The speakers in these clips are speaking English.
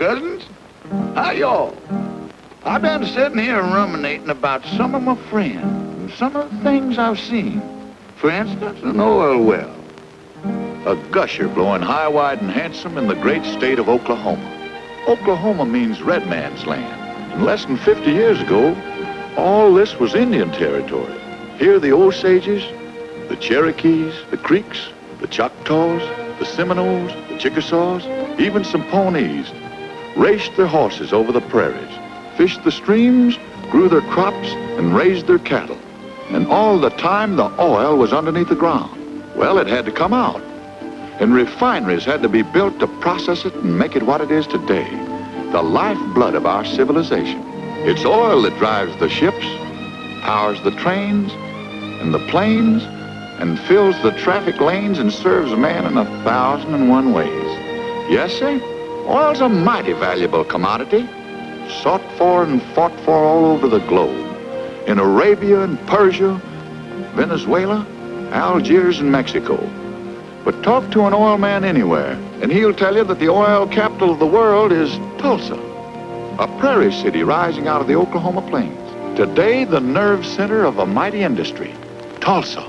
cousins. How y'all? I've been sitting here ruminating about some of my friends and some of the things I've seen. For instance, an oil well. A gusher blowing high, wide, and handsome in the great state of Oklahoma. Oklahoma means red man's land. And less than 50 years ago, all this was Indian territory. Here the Osages, the Cherokees, the Creeks, the Choctaws, the Seminoles, the Chickasaws, even some Pawnees, raced their horses over the prairies, fished the streams, grew their crops, and raised their cattle. And all the time, the oil was underneath the ground. Well, it had to come out. And refineries had to be built to process it and make it what it is today, the lifeblood of our civilization. It's oil that drives the ships, powers the trains and the planes, and fills the traffic lanes and serves man in 1,001 ways. Yes, sir, oil's a mighty valuable commodity, sought for and fought for all over the globe. In Arabia and Persia, Venezuela, Algiers and Mexico. But talk to an oil man anywhere, and he'll tell you that the oil capital of the world is Tulsa, a prairie city rising out of the Oklahoma plains. Today, the nerve center of a mighty industry, Tulsa.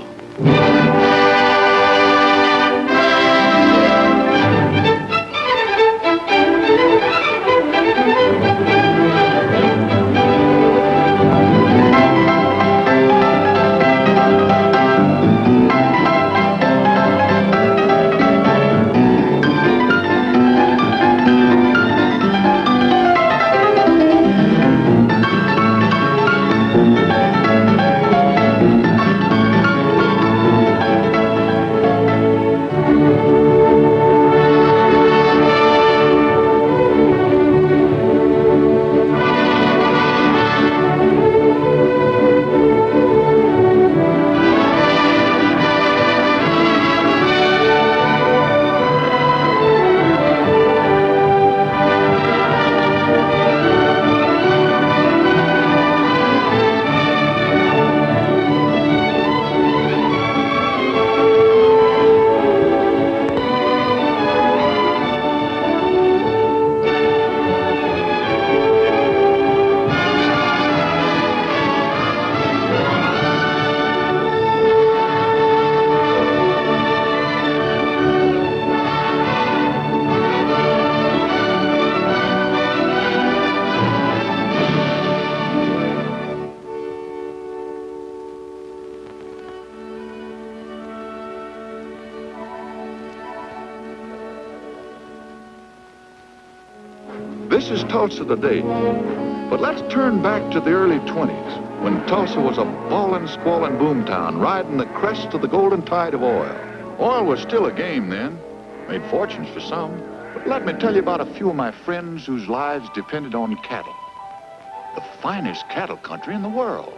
This is Tulsa today, but let's turn back to the early 20s, when Tulsa was a ballin', squallin' boomtown, riding the crest of the golden tide of oil. Oil was still a game then, made fortunes for some, but let me tell you about a few of my friends whose lives depended on cattle. The finest cattle country in the world.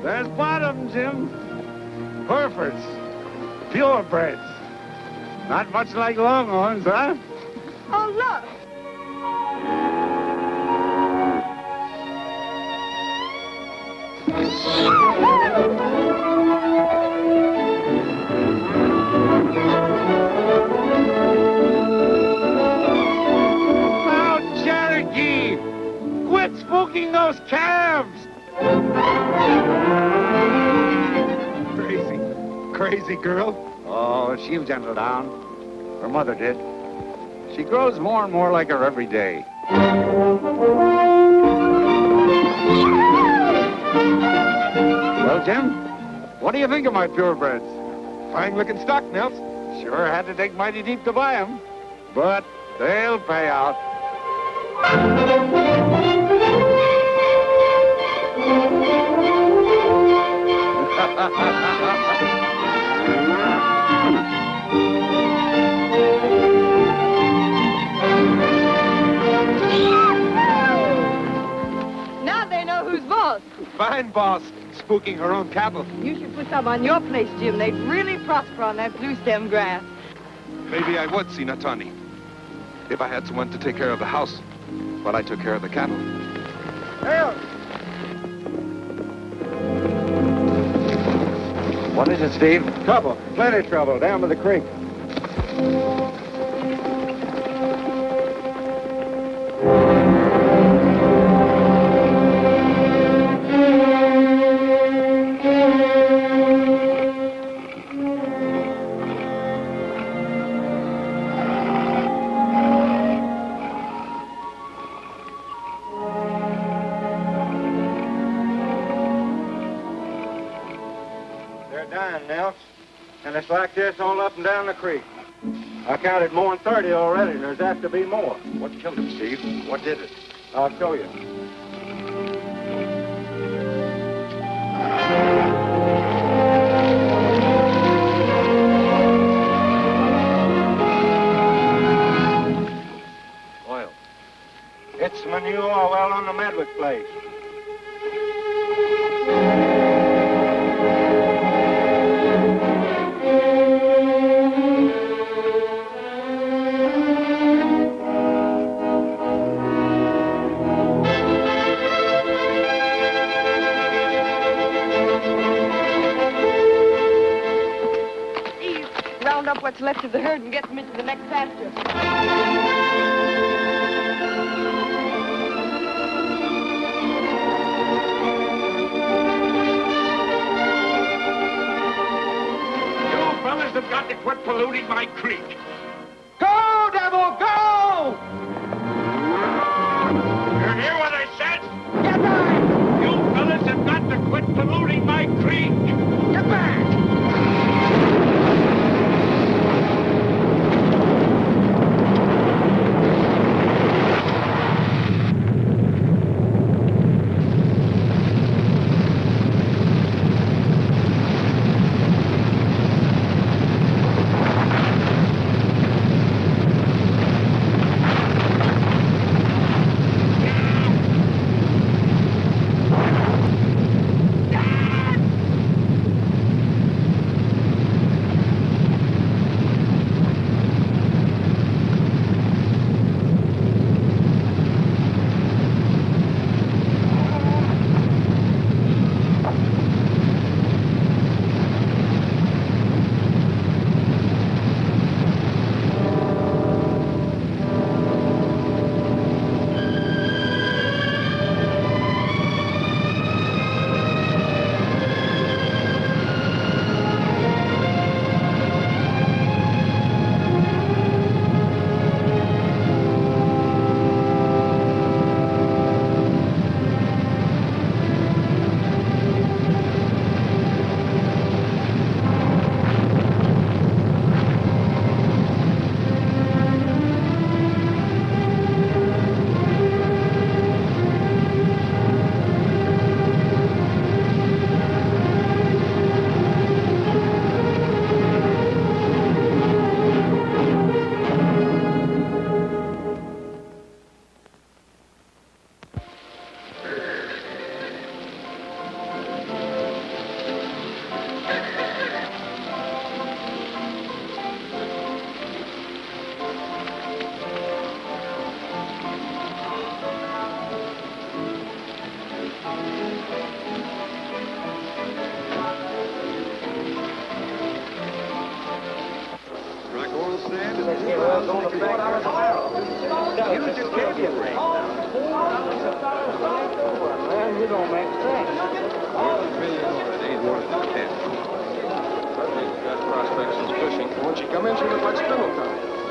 There's bottom, Jim. Herefords. Purebreds. Not much like Longhorns, huh? Oh, look. Now, Cherokee! Quit spooking those calves! Crazy girl. Oh, she'll gentle down. Her mother did. She grows more and more like her every day. Well, Jim, what do you think of my purebreds? Fine-looking stock, Nels. Sure had to dig mighty deep to buy them, but they'll pay out. Now they know who's boss. Fine boss, spooking her own cattle. You should put some on your place, Jim. They'd really prosper on that blue stem grass. Maybe I would, Sina Tawny, if I had someone to take care of the house while I took care of the cattle. Hail! What is it, Steve? Trouble. Plenty trouble down by the creek. And it's like this all up and down the creek. I counted more than 30 already, and there's apt to be more. What killed him, Steve? What did it? I'll show you. Oil. It's manure well on the Medwick place. What's left of the herd and get them into the next pasture. You fellas have got to quit polluting my creek. Go, devil, go! You hear what I said? Get back! You fellas have got to quit polluting my creek. Get back!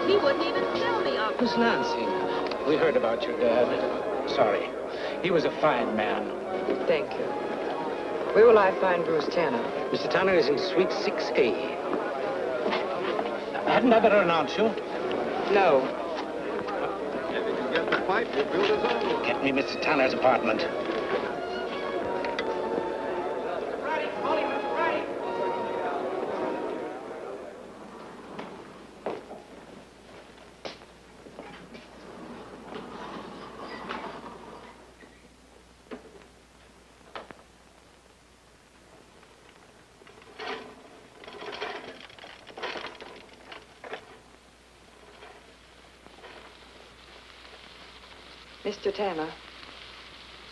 He wouldn't even tell me. Miss Nancy, we heard about your dad. Sorry. He was a fine man. Thank you. Where will I find Bruce Tanner? Mr. Tanner is in Suite 6A. Hadn't I better announce you? No. If you can get the pipe, we'll build his own. Get me Mr. Tanner's apartment. Mr. Tanner,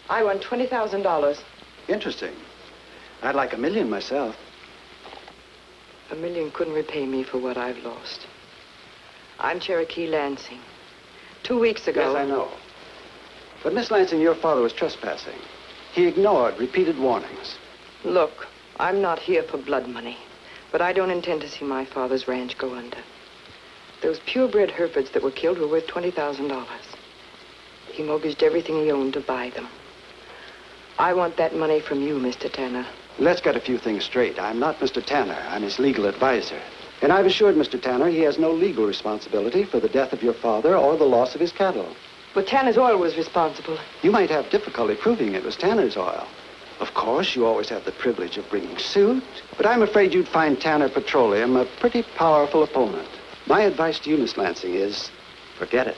I won $20,000. Interesting. I'd like $1 million myself. $1 million couldn't repay me for what I've lost. I'm Cherokee Lansing. 2 weeks ago... Yes, I know. But, Miss Lansing, your father was trespassing. He ignored repeated warnings. Look, I'm not here for blood money, but I don't intend to see my father's ranch go under. Those purebred Herefords that were killed were worth $20,000. He mortgaged everything he owned to buy them. I want that money from you, Mr. Tanner. Let's get a few things straight. I'm not Mr. Tanner. I'm his legal advisor. And I've assured Mr. Tanner he has no legal responsibility for the death of your father or the loss of his cattle. But Tanner's oil was responsible. You might have difficulty proving it was Tanner's oil. Of course, you always have the privilege of bringing suit, but I'm afraid you'd find Tanner Petroleum a pretty powerful opponent. My advice to you, Miss Lansing, is forget it.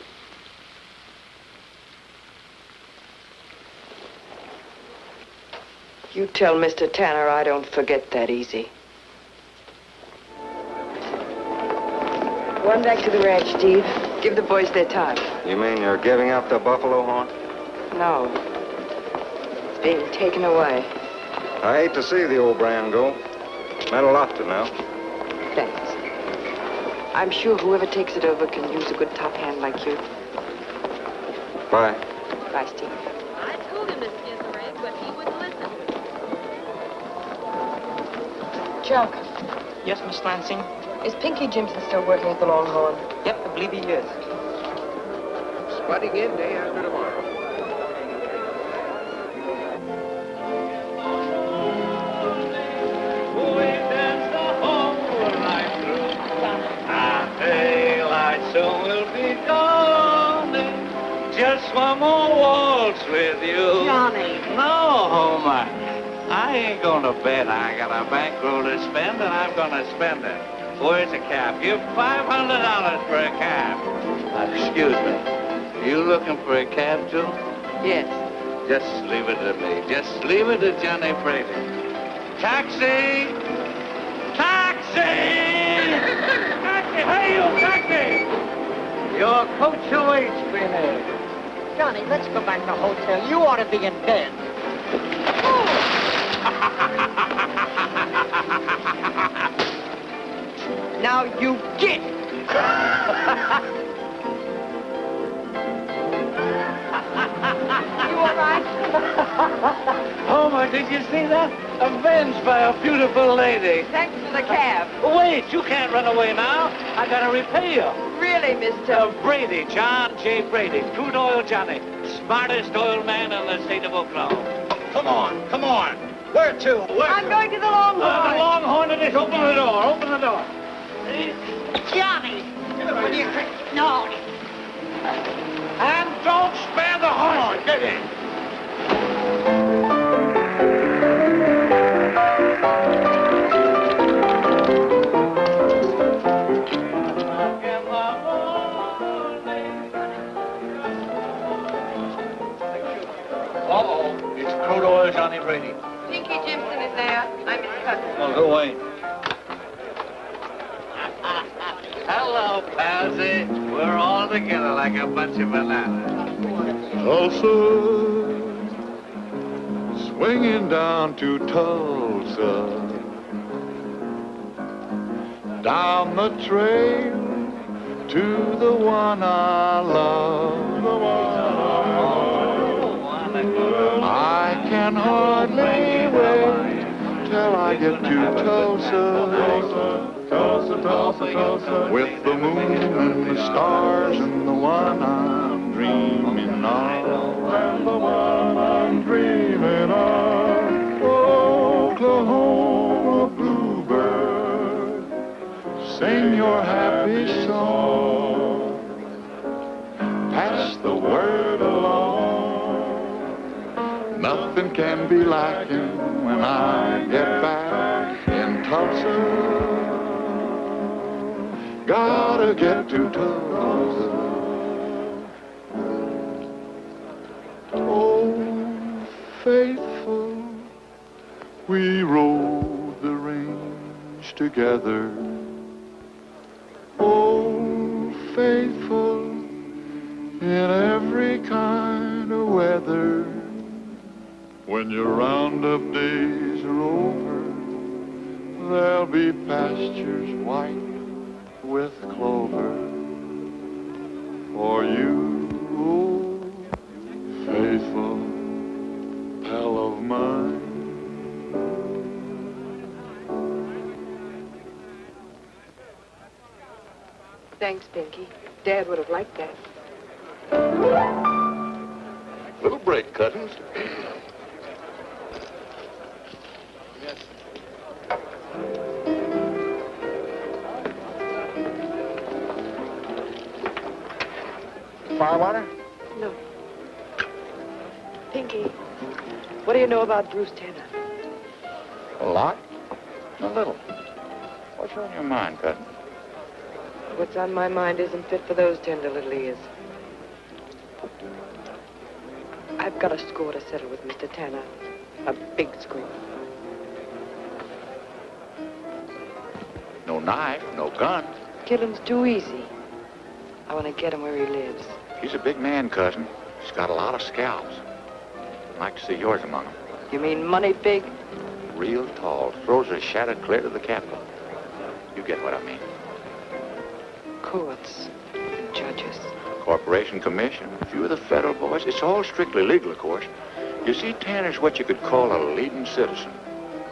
You tell Mr. Tanner I don't forget that easy. Run back to the ranch, Steve. Give the boys their time. You mean you're giving up the buffalo horn? No. It's being taken away. I hate to see the old brand go. Meant a lot to Nell. Thanks. I'm sure whoever takes it over can use a good top hand like you. Bye. Bye, Steve. I told him to skin the rig, but he wouldn't listen. Chuck, Yes, Miss Lansing? is Pinky Jimson still working at the Longhorn? Yep, I believe he is. Squatting in day after tomorrow. Soon will be gone. Just one more waltz with you. Johnny. No, Homer. I ain't gonna bet. I got a bankroll to spend, and I'm gonna spend it. Where's a cab? Give $500 for a cab. Excuse me. You looking for a cab, too? Yes. Just leave it to me. Just leave it to Johnny Brady. Taxi! Taxi! Taxi! Hey, you taxi! Your coach awaits me there. Johnny, let's go back to the hotel. You ought to be in bed. Now you get. You all right? Homer, did you see that? Avenged by a beautiful lady. Thanks for the cab. Wait, you can't run away now. I gotta repay you. Really, Mr. Brady, John J. Brady, crude oil Johnny, smartest oil man in the state of Oklahoma. Come on, come on. Where to? Where I'm going to the Longhorn. The Longhorn it is. Open the door. Open the door. Johnny! Will you... No. And don't spare the horn. Get in. Uh-oh. It's crude oil Johnny Brady. Pinky Jimson is there. I'm his cousin. Well, go away. Hello, Palsy. We're all together like a bunch of bananas. Tulsa, swinging down to Tulsa, down the trail to the one I love, the one I love. I can hardly wait till I get to Tulsa. Tulsa, Tulsa, Tulsa, with the moon and the stars and the one I'm dreaming of, and the one I'm dreaming of. Oklahoma bluebird, sing your happy song, pass the word along. Nothing can be like him when I get back in Tulsa. Gotta get to Tulsa. Oh, faithful, we rode the range together. Oh, faithful, in every kind of weather. When your roundup days are over, there'll be pastures white with clover for you, faithful pal of mine. Thanks, Pinky. Dad would have liked that. Little break, cousins. Firewater? No. Pinky, what do you know about Bruce Tanner? A lot? A little. What's on your mind, cousin? What's on my mind isn't fit for those tender little ears. I've got a score to settle with Mr. Tanner. A big score. No knife, no gun. Killing's too easy. I want to get him where he lives. He's a big man, cousin. He's got a lot of scalps. I'd like to see yours among them. You mean money big? Real tall. Throws a shadow clear to the Capitol. You get what I mean. Courts and judges. Corporation Commission, a few of the federal boys. It's all strictly legal, of course. You see, Tanner's what you could call a leading citizen.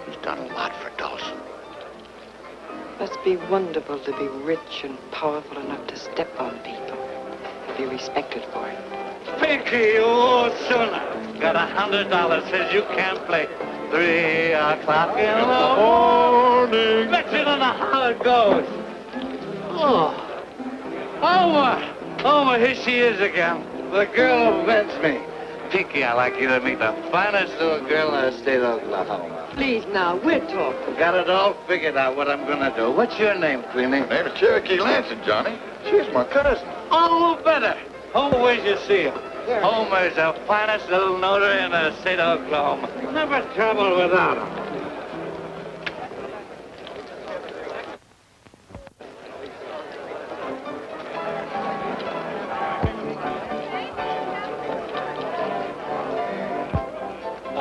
He's done a lot for Dawson. Must be wonderful to be rich and powerful enough to step on people and be respected for it. Pinky, oh, sooner. Got $100, says you can't play 3 o'clock in the morning. Bet you don't know how it goes. Oh. Homer, here she is again. The girl who vents me. Pinky, I'd like you to meet the finest little girl in the state of Oklahoma. Please, now, we're talking. Got it all figured out what I'm gonna do. What's your name, Queenie? My name is Cherokee Lansing, Johnny. She's my cousin. Oh, better. Homer, where'd you see him? There. Homer's the finest little notary in the state of Oklahoma. Never trouble without him.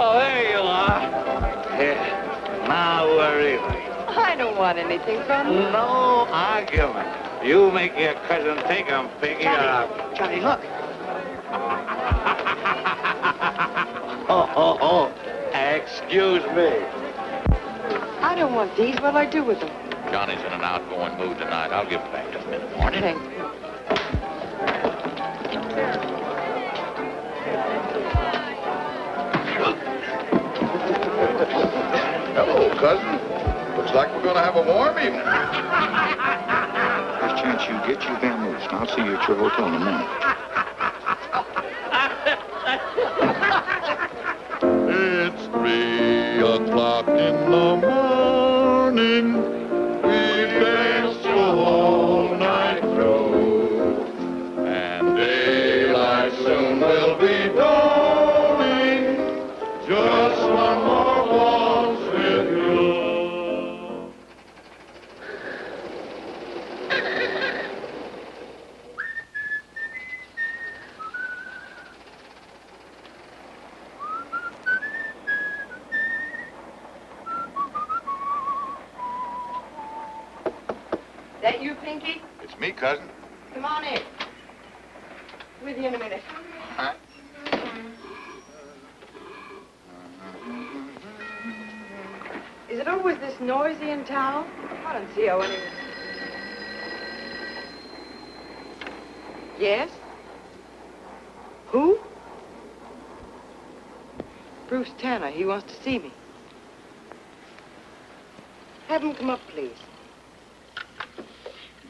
Oh, there you are. Here. Now we're even. I don't want anything from you. No argument. You make your cousin take him, Pinky. Johnny, look. Oh. Excuse me. I don't want these. What'll I do with them? Johnny's in an outgoing mood tonight. I'll give him back to him in the morning. Thanks. Hello, cousin. Looks like we're gonna have a warm evening. First chance you get, you vamoose, and I'll see you at your hotel in a minute. It's 3 o'clock in the morning. We've danced the whole night through, and daylight soon will be dawning. Just one more waltz with you. That you, Pinky? It's me, cousin. Come on in. With you in a minute. Huh? Is it always this noisy in town? I don't see how anyone... Yes? Who? Bruce Tanner. He wants to see me. Have him come up, please.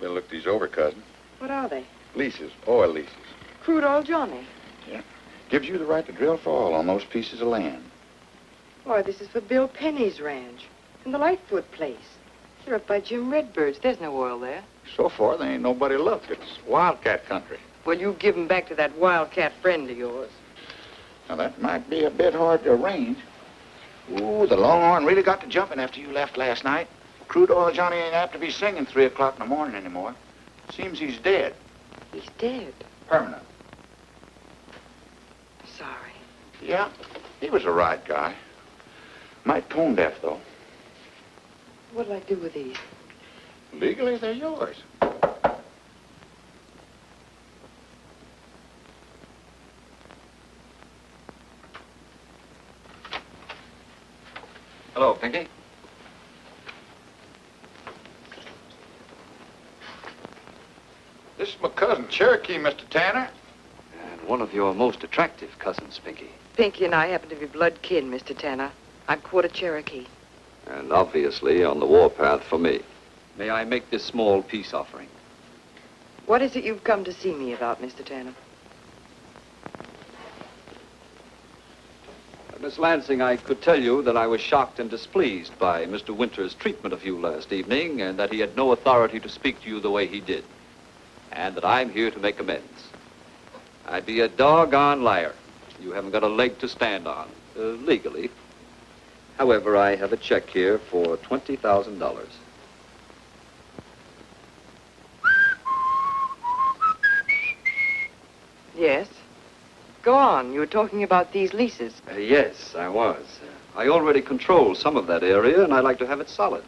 Better look these over, cousin. What are they? Leases, oil leases. Crude oil Johnny. Yeah. Gives you the right to drill for oil on those pieces of land. Why, this is for Bill Penny's ranch and the Lightfoot place. They're up by Jim Redbird's. There's no oil there. So far, there ain't nobody looked. It's wildcat country. Well, you give 'em back to that wildcat friend of yours. Now, that might be a bit hard to arrange. Ooh, the Longhorn really got to jumping after you left last night. Crude oil Johnny ain't apt to be singing 3 o'clock in the morning anymore. Seems he's dead. He's dead. Permanent. Sorry. Yeah, he was a right guy. Might tone deaf, though. What'll I do with these? Legally, they're yours. Hello, Pinky. This is my cousin Cherokee, Mr. Tanner. And one of your most attractive cousins, Pinky. Pinky and I happen to be blood kin, Mr. Tanner. I'm quarter Cherokee. And obviously on the warpath for me. May I make this small peace offering? What is it you've come to see me about, Mr. Tanner? Miss Lansing, I could tell you that I was shocked and displeased by Mr. Winter's treatment of you last evening, and that he had no authority to speak to you the way he did. And that I'm here to make amends. I'd be a doggone liar. You haven't got a leg to stand on, legally. However, I have a check here for $20,000. Yes. Go on. You were talking about these leases. Yes, I was. I already control some of that area, and I'd like to have it solid.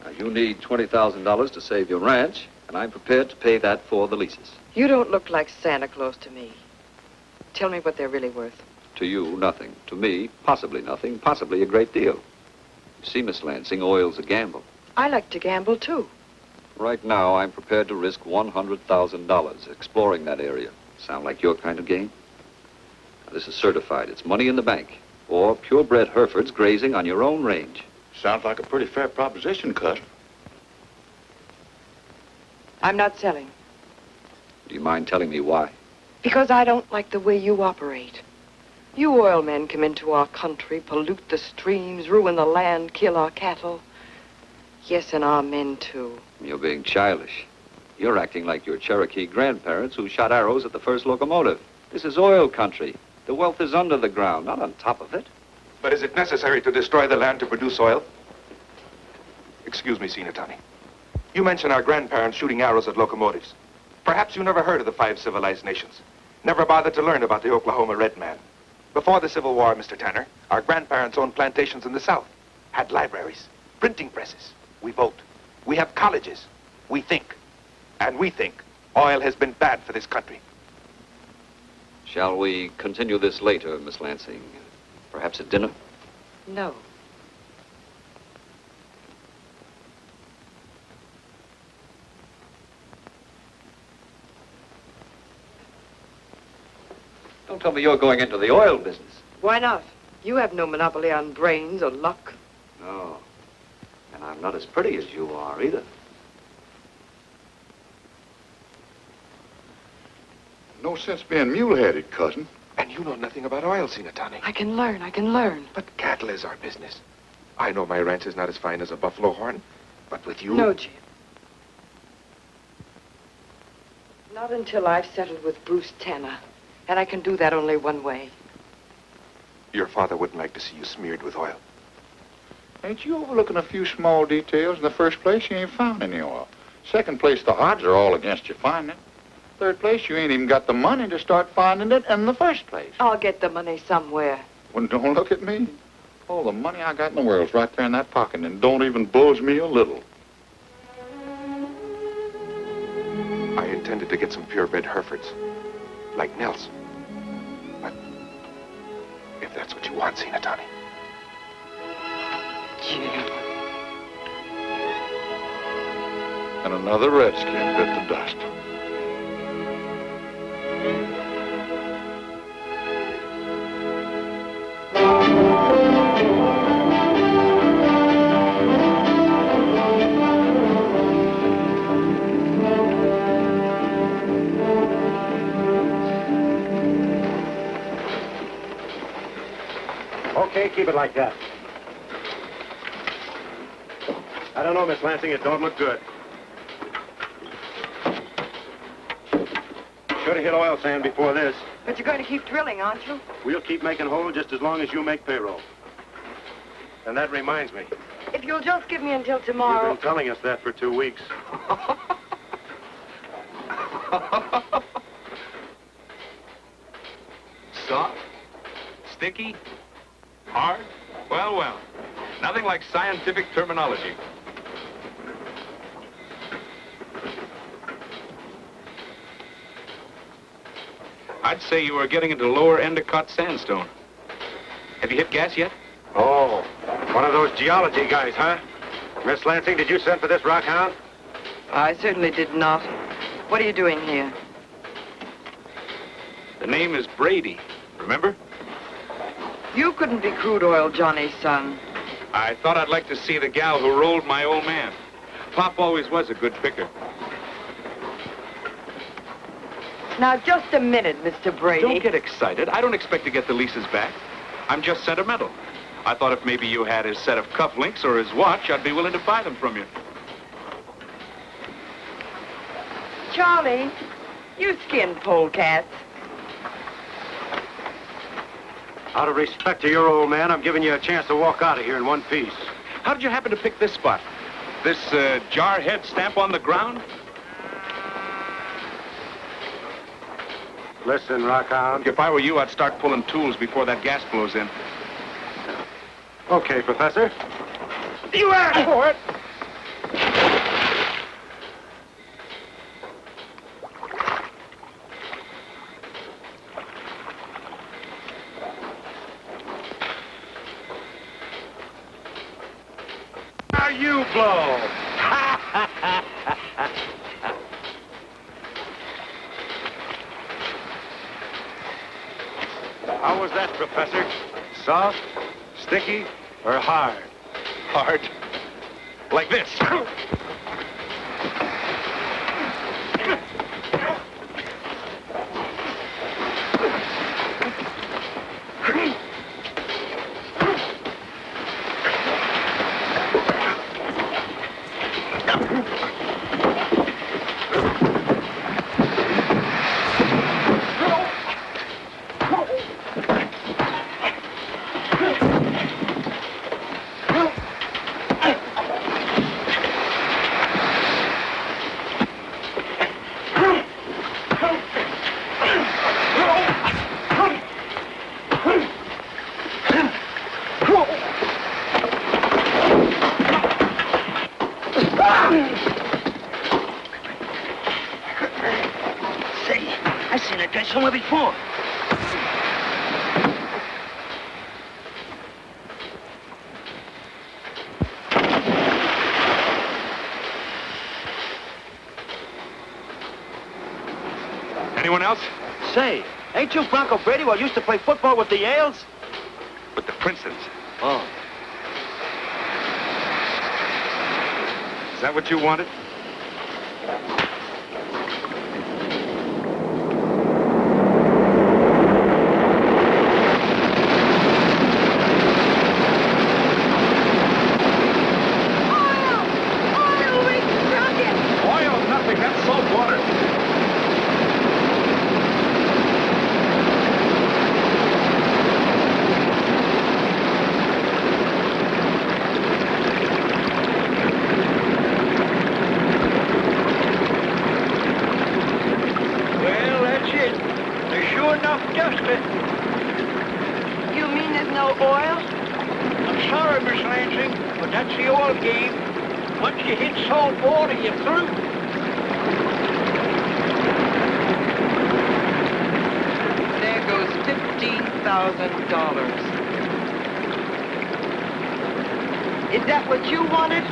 Now, you need $20,000 to save your ranch, and I'm prepared to pay that for the leases. You don't look like Santa Claus to me. Tell me what they're really worth. To you, nothing. To me, possibly nothing, possibly a great deal. You see, Miss Lansing, oil's a gamble. I like to gamble, too. Right now, I'm prepared to risk $100,000 exploring that area. Sound like your kind of game? Now, this is certified. It's money in the bank. Or purebred Herefords grazing on your own range. Sounds like a pretty fair proposition, cousin. I'm not selling. Do you mind telling me why? Because I don't like the way you operate. You oil men come into our country, pollute the streams, ruin the land, kill our cattle. Yes, and our men, too. You're being childish. You're acting like your Cherokee grandparents who shot arrows at the first locomotive. This is oil country. The wealth is under the ground, not on top of it. But is it necessary to destroy the land to produce oil? Excuse me, Sinatani. You mentioned our grandparents shooting arrows at locomotives. Perhaps you never heard of the 5 civilized nations. Never bothered to learn about the Oklahoma Red Man. Before the Civil War, Mr. Tanner, our grandparents owned plantations in the South, had libraries, printing presses. We vote. We have colleges. We think. And we think oil has been bad for this country. Shall we continue this later, Miss Lansing? Perhaps at dinner? No. Don't tell me you're going into the oil business. Why not? You have no monopoly on brains or luck. No. And I'm not as pretty as you are, either. No sense being mule-headed, cousin. And you know nothing about oil, Sinatani. I can learn. But cattle is our business. I know my ranch is not as fine as a buffalo horn, but with you... No, Jim. Not until I've settled with Bruce Tanner. And I can do that only one way. Your father wouldn't like to see you smeared with oil. Ain't you overlooking a few small details? In the first place, you ain't found any oil. Second place, the odds are all against you finding it. Third place, you ain't even got the money to start finding it in the first place. I'll get the money somewhere. Well, don't look at me. All the money I got in the world's right there in that pocket, and don't even bulge me a little. I intended to get some purebred Herefords, like Nels. But if that's what you want, Sinatani. Jim. And another redskin bit the dust. Okay, keep it like that. I don't know, Miss Lansing, it don't look good. Should have hit oil sand before this. But you're going to keep drilling, aren't you? We'll keep making holes just as long as you make payroll. And that reminds me. If you'll just give me until tomorrow... You've been telling us that for 2 weeks. Soft? Sticky? Hard? Well, well. Nothing like scientific terminology. I'd say you were getting into lower Endicott sandstone. Have you hit gas yet? Oh, one of those geology guys, huh? Miss Lansing, did you send for this rockhound? I certainly did not. What are you doing here? The name is Brady, remember? You couldn't be Crude Oil Johnny's son. I thought I'd like to see the gal who rolled my old man. Pop always was a good picker. Now, just a minute, Mr. Brady. Don't get excited. I don't expect to get the leases back. I'm just sentimental. I thought if maybe you had his set of cufflinks or his watch, I'd be willing to buy them from you. Charlie, you skin polecats. Out of respect to your old man, I'm giving you a chance to walk out of here in one piece. How did you happen to pick this spot? This jarhead stamp on the ground? Listen, Rockhound. If I were you, I'd start pulling tools before that gas blows in. Okay, Professor. You asked for it! Now you blow. How was that, Professor? Soft, sticky, or hard? Hard. Like this. I've seen that guy somewhere before. Anyone else? Say, ain't you Bronco Brady who used to play football with the Yales? With the Princetons. Oh. Is that what you wanted? Oil, nothing. That's salt water. Well, that's it. There's sure enough dust it. You mean there's no oil? I'm sorry, Miss Lansing, but that's the oil game. Once you hit salt water, you're through. There goes $15,000. Is that what you wanted?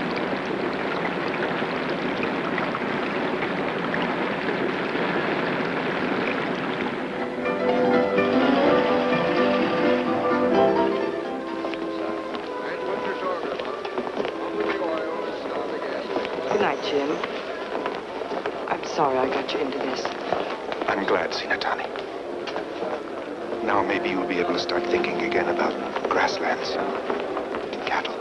Good night, Jim. I'm sorry I got you into this. I'm glad, Sinatani. Now maybe you'll be able to start thinking again about grasslands, cattle.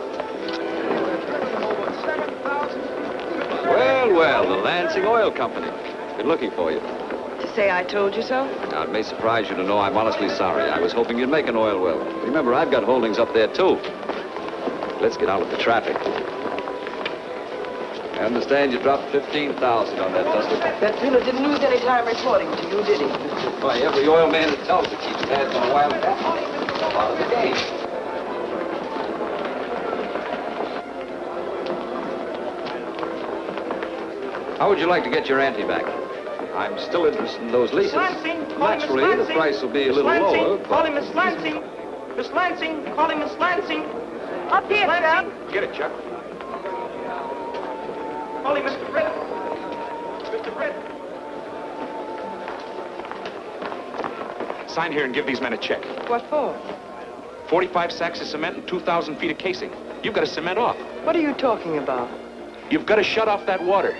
Well, well, the Lansing Oil Company. Been looking for you. To say I told you so? Now, it may surprise you to know I'm honestly sorry. I was hoping you'd make an oil well. Remember, I've got holdings up there, too. Let's get out of the traffic. I understand you dropped $15,000 on that dusty. That dealer didn't lose any time reporting to you, did he? Why, every oil man that tells it keeps tabs on a wild cat. Part of the game. How would you like to get your ante back? I'm still interested in those leases. Lansing, call him Miss Naturally, the Lansing. price will be a Miss little Lansing, lower. Call him Miss Lansing. Miss Lansing, call him Miss Lansing. Up here, Lansing. Get it, Chuck. Call him Mr. Britt. Mr. Britt. Sign here and give these men a check. What for? 45 sacks of cement and 2,000 feet of casing. You've got to cement off. What are you talking about? You've got to shut off that water.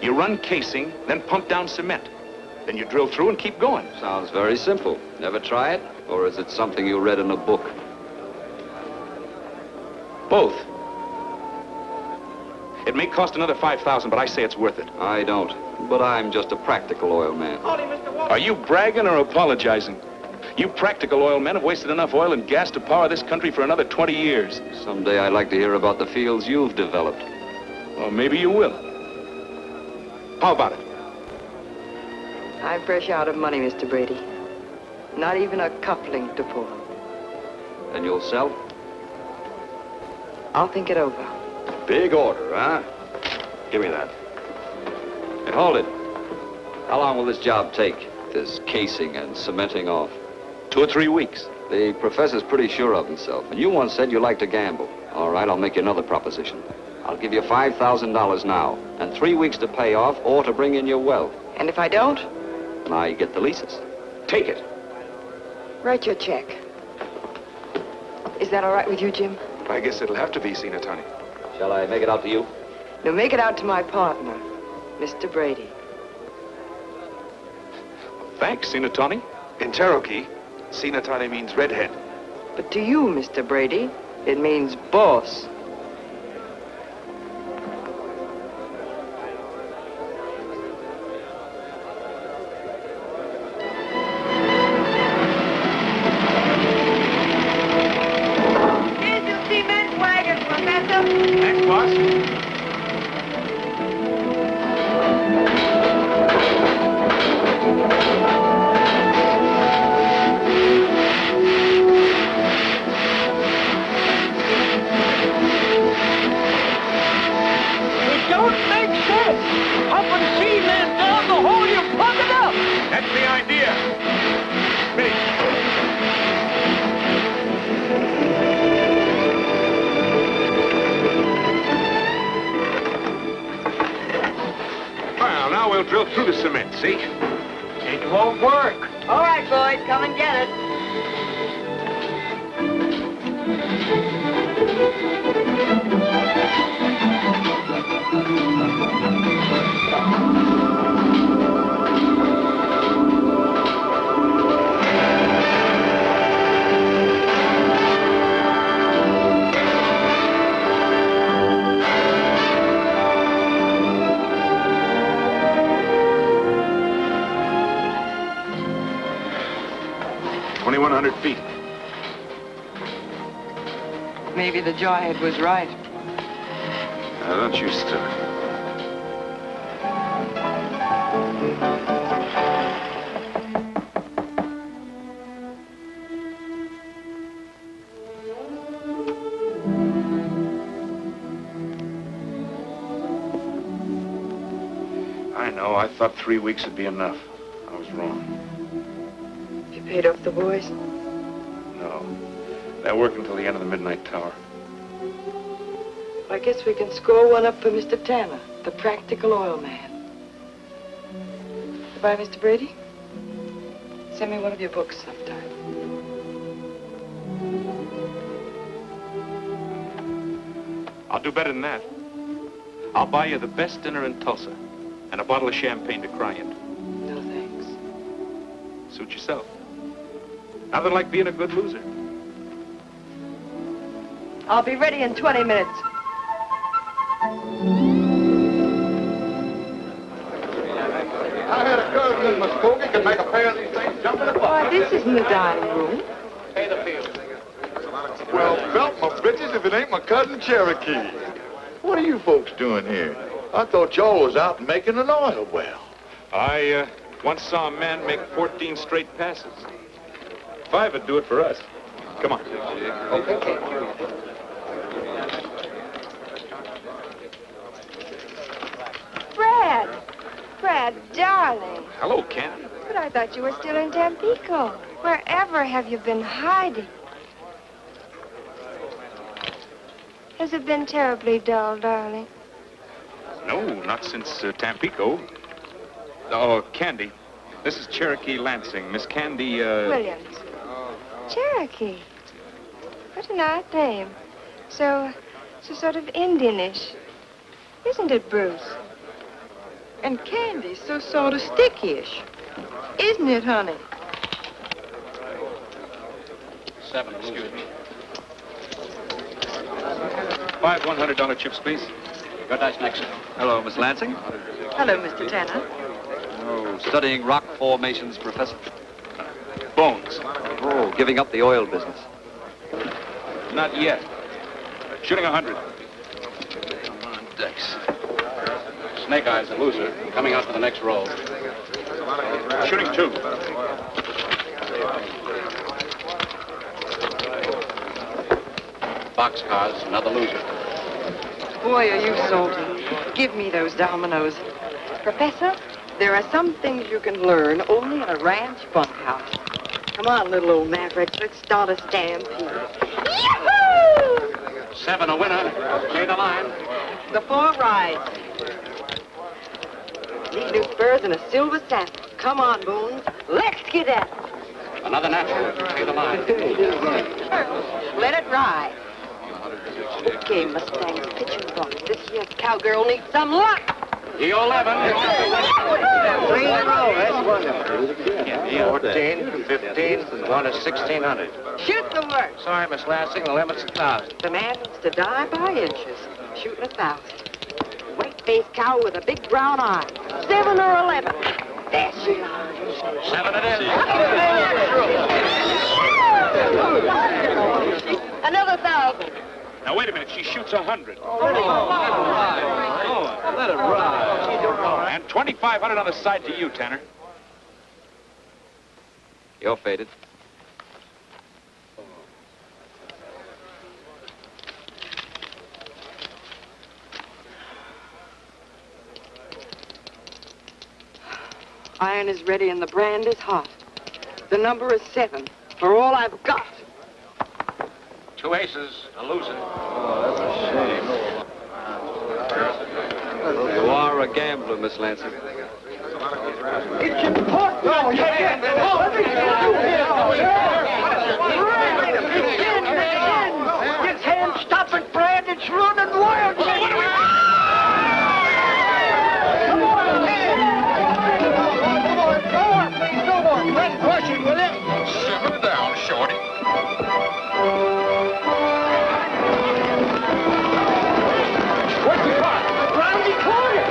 You run casing, then pump down cement. Then you drill through and keep going. Sounds very simple. Never try it? Or is it something you read in a book? Both. It may cost another 5,000, but I say it's worth it. I don't. But I'm just a practical oil man. Call him Mr. Walker. Are you bragging or apologizing? You practical oil men have wasted enough oil and gas to power this country for another 20 years. Someday I'd like to hear about the fields you've developed. Or maybe you will. How about it? I'm fresh out of money, Mr. Brady. Not even a coupling to pull. And you'll sell? I'll think it over. Big order, huh? Give me that. Hey, hold it. How long will this job take? This casing and cementing off? 2 or 3 weeks. The professor's pretty sure of himself, and you once said you like to gamble. All right, I'll make you another proposition. I'll give you $5,000 now, and 3 weeks to pay off or to bring in your wealth. And if I don't? Now you get the leases. Take it. Write your check. Is that all right with you, Jim? I guess it'll have to be, Sina Tony. Shall I make it out to you? No, make it out to my partner, Mr. Brady. Thanks, Sina Tony. In Cherokee, Sina Tony means redhead. But to you, Mr. Brady, it means boss. Here's your cement wagon, Professor. Thanks, boss. It don't make sense. Pumping cement down the hole you plug it up. That's the idea. Well, now we'll drill through the cement, see? It won't work. All right, boys, come and get it. feet. Maybe the jawhead was right. Now, don't you stir. I know. I thought 3 weeks would be enough. I was wrong. You paid off the boys? No. They're working until the end of the midnight tower. I guess we can score one up for Mr. Tanner, the practical oil man. Goodbye, Mr. Brady. Send me one of your books sometime. I'll do better than that. I'll buy you the best dinner in Tulsa and a bottle of champagne to cry into. No, thanks. Suit yourself. Nothing like being a good loser. I'll be ready in 20 minutes. I had a cousin in Muskogee could make a pair of these things jump in the Why, this isn't the dining room. Well, belt my britches if it ain't my cousin Cherokee. What are you folks doing here? I thought y'all was out making an oil well. I once saw a man make 14 straight passes. 5 would do it for us. Come on. Okay. Brad, Dad, darling. Hello, Candy. But I thought you were still in Tampico. Wherever have you been hiding? Has it been terribly dull, darling? No, not since Tampico. Oh, Candy. This is Cherokee Lansing. Miss Candy, Williams. Cherokee. What an odd name. So sort of Indianish. Isn't it, Bruce? And Candy's so sort of sticky-ish. Isn't it, honey? 7, excuse me. 5 $100 chips, please. Your dice next. Hello, Miss Lansing. Hello, Mr. Tanner. Oh, studying rock formations, Professor. Bones. Oh, giving up the oil business. Not yet. Shooting 100. Come on, Dex. Snake Eyes, a loser. Coming out for the next roll. Shooting 2. Boxcars, another loser. Boy, are you salty. Give me those dominoes. Professor, there are some things you can learn only in a ranch bunkhouse. Come on, little old mavericks. Let's start a stampede. Yahoo! 7, a winner. Clear the line. The 4 rides. These new spurs and a silver saddle. Come on, Boone. Let's get at it. Another natural. Clear the line. Let it ride. Okay, Mustang's pitching box. This year's cowgirl needs some luck. E11. 3 in a row. That's wonderful. 14, 15, 1 is 1,600. Shoot the work. Sorry, Miss Lansing, the limit's 1,000. The man needs to die by inches. Shooting 1,000. White-faced cow with a big brown eye. 7 or 11. There she lies. 7 it is. Another 1,000. Now, wait a minute. She shoots 100. Let it ride. And 2,500 on the side to you, Tanner. You're faded. Iron is ready and the brand is hot. The number is 7 for all I've got. 2 aces, a loser. You are a gambler, Miss Lansing. It's important. No, you can't. This hand-stopping brand, it's running wild. No more. Quit pushing, will you? Simmer down, Shorty. What's the car? Round the corner.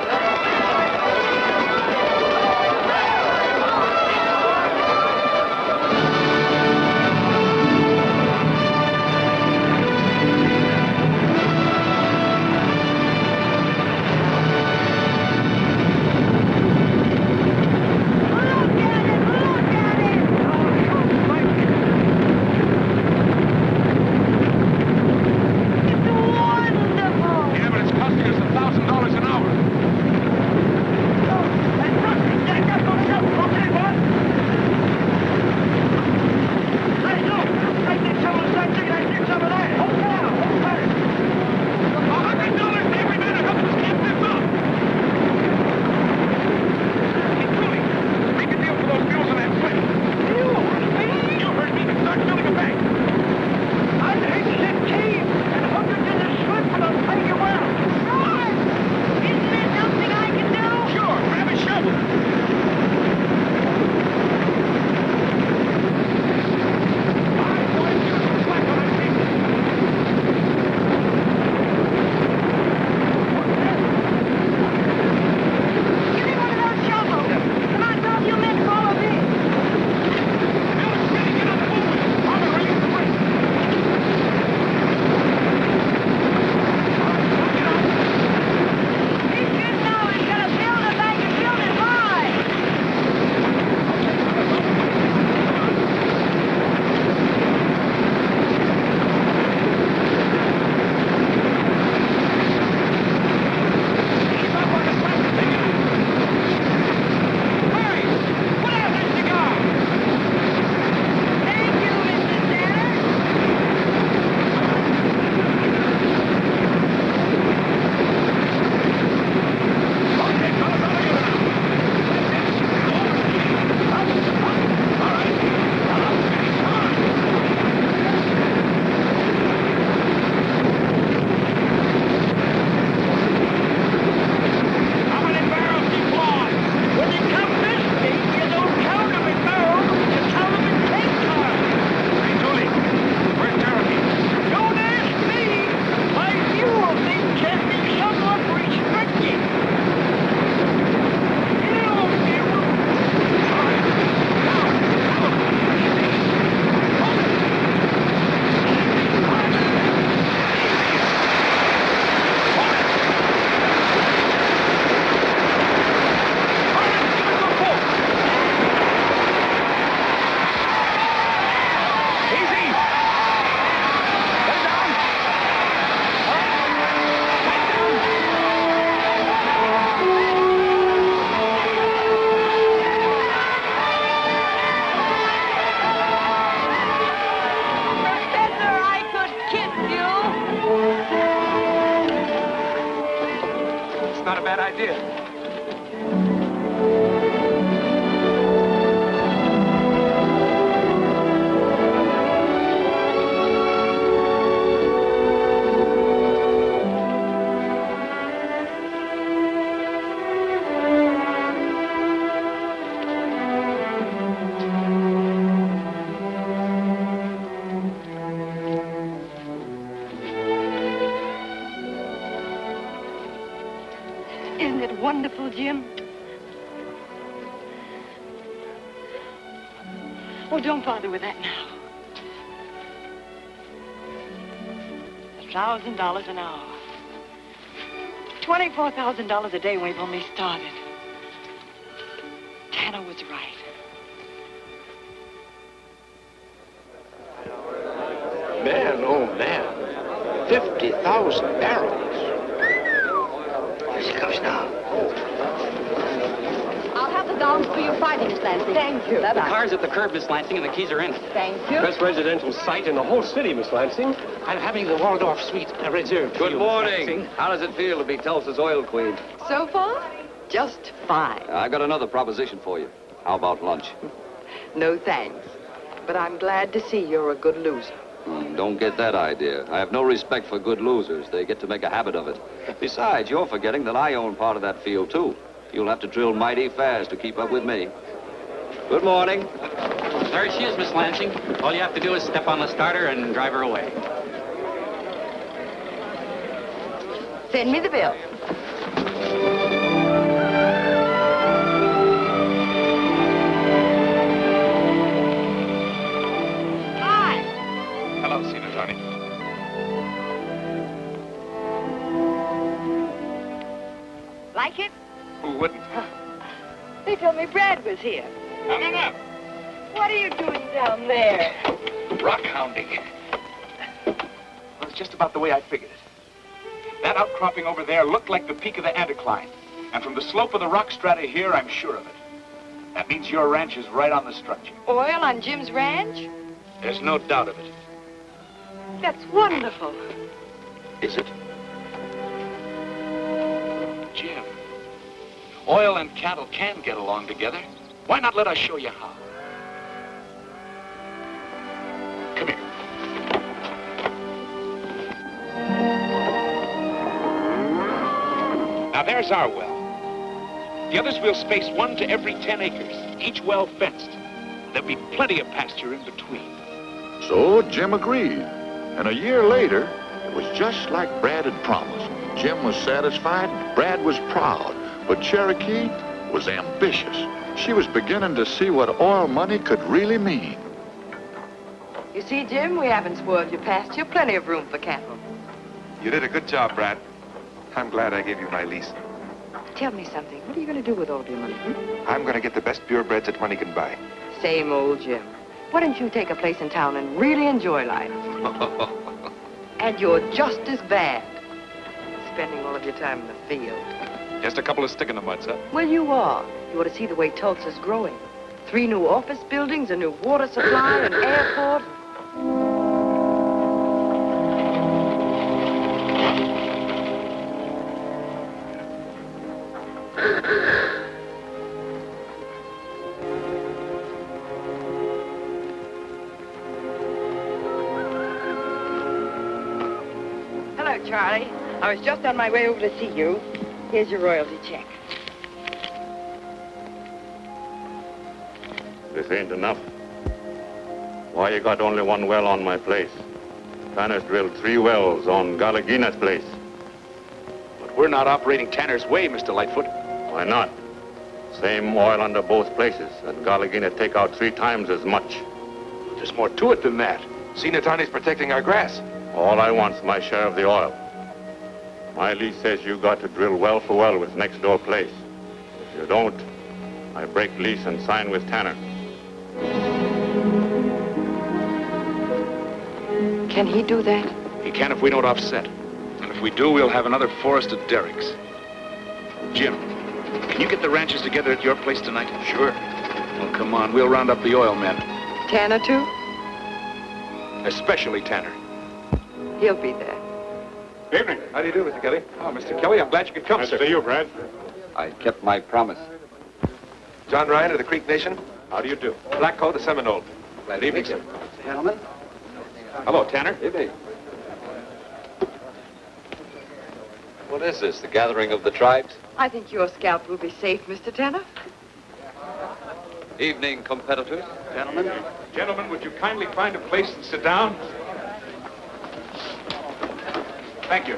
wonderful, Jim? Oh, don't bother with that now. $1,000 an hour. $24,000 a day when we started. Tanner was right. Man, oh man. 50,000 barrels. Here she comes now. I'll have the gowns for your Friday, Miss Lansing. Thank you. The car's at the curb, Miss Lansing, and the keys are in. Thank you. Best residential site in the whole city, Miss Lansing. I'm having the Waldorf suite reserved for Good you, morning. Miss Lansing. How does it feel to be Tulsa's oil queen? So far, just fine. I got another proposition for you. How about lunch? No thanks. But I'm glad to see you're a good loser. Don't get that idea. I have no respect for good losers. They get to make a habit of it. Besides, you're forgetting that I own part of that field, too. You'll have to drill mighty fast to keep up with me. Good morning. There she is, Miss Lansing. All you have to do is step on the starter and drive her away. Send me the bill. Hello, Senior Tony. Like it? Who wouldn't? They told me Brad was here. Coming up. What are you doing down there? Rock hounding. Well, it's just about the way I figured it. That outcropping over there looked like the peak of the anticline. And from the slope of the rock strata here, I'm sure of it. That means your ranch is right on the structure. Oil on Jim's ranch? There's no doubt of it. That's wonderful. Is it? Jim, oil and cattle can get along together. Why not let us show you how? Come here. Now there's our well. The others we'll space 1 to every 10 acres, each well fenced. There'll be plenty of pasture in between. So Jim agreed. And a year later, it was just like Brad had promised. Jim was satisfied, Brad was proud, but Cherokee was ambitious. She was beginning to see what oil money could really mean. You see, Jim, we haven't spoiled your pasture. Plenty of room for cattle. You did a good job, Brad. I'm glad I gave you my lease. Tell me something. What are you going to do with all your money? I'm going to get the best purebreds that money can buy. Same old Jim. Why don't you take a place in town and really enjoy life? And you're just as bad spending all of your time in the field. Just a couple of stick in the muds, huh? Well, you are. You ought to see the way Tulsa's growing. 3 new office buildings, a new water supply, an airport. Hello, Charlie. I was just on my way over to see you. Here's your royalty check. This ain't enough. Why you got only 1 well on my place? Tanner's drilled 3 wells on Galagina's place. But we're not operating Tanner's way, Mr. Lightfoot. Why not? Same oil under both places, and Galagina take out 3 times as much. There's more to it than that. Sinatani's protecting our grass. All I want's my share of the oil. My lease says you got to drill well for well with next door place. If you don't, I break lease and sign with Tanner. Can he do that? He can if we don't offset. And if we do, we'll have another forest of derricks. Jim, can you get the ranchers together at your place tonight? Sure. Well, come on. We'll round up the oil men. Tanner, too? Especially Tanner. He'll be there. Evening. How do you do, Mr. Kelly? Oh, Mr. Kelly, I'm glad you could come, Nice sir. to see you, Brad. I kept my promise. John Ryan of the Creek Nation. How do you do? Black Coat, the Seminole. Glad evening, sir. Gentlemen. Hello, Tanner. Evening. What is this, the gathering of the tribes? I think your scalp will be safe, Mr. Tanner. Evening, competitors. Gentlemen. Gentlemen, would you kindly find a place and sit down? Thank you.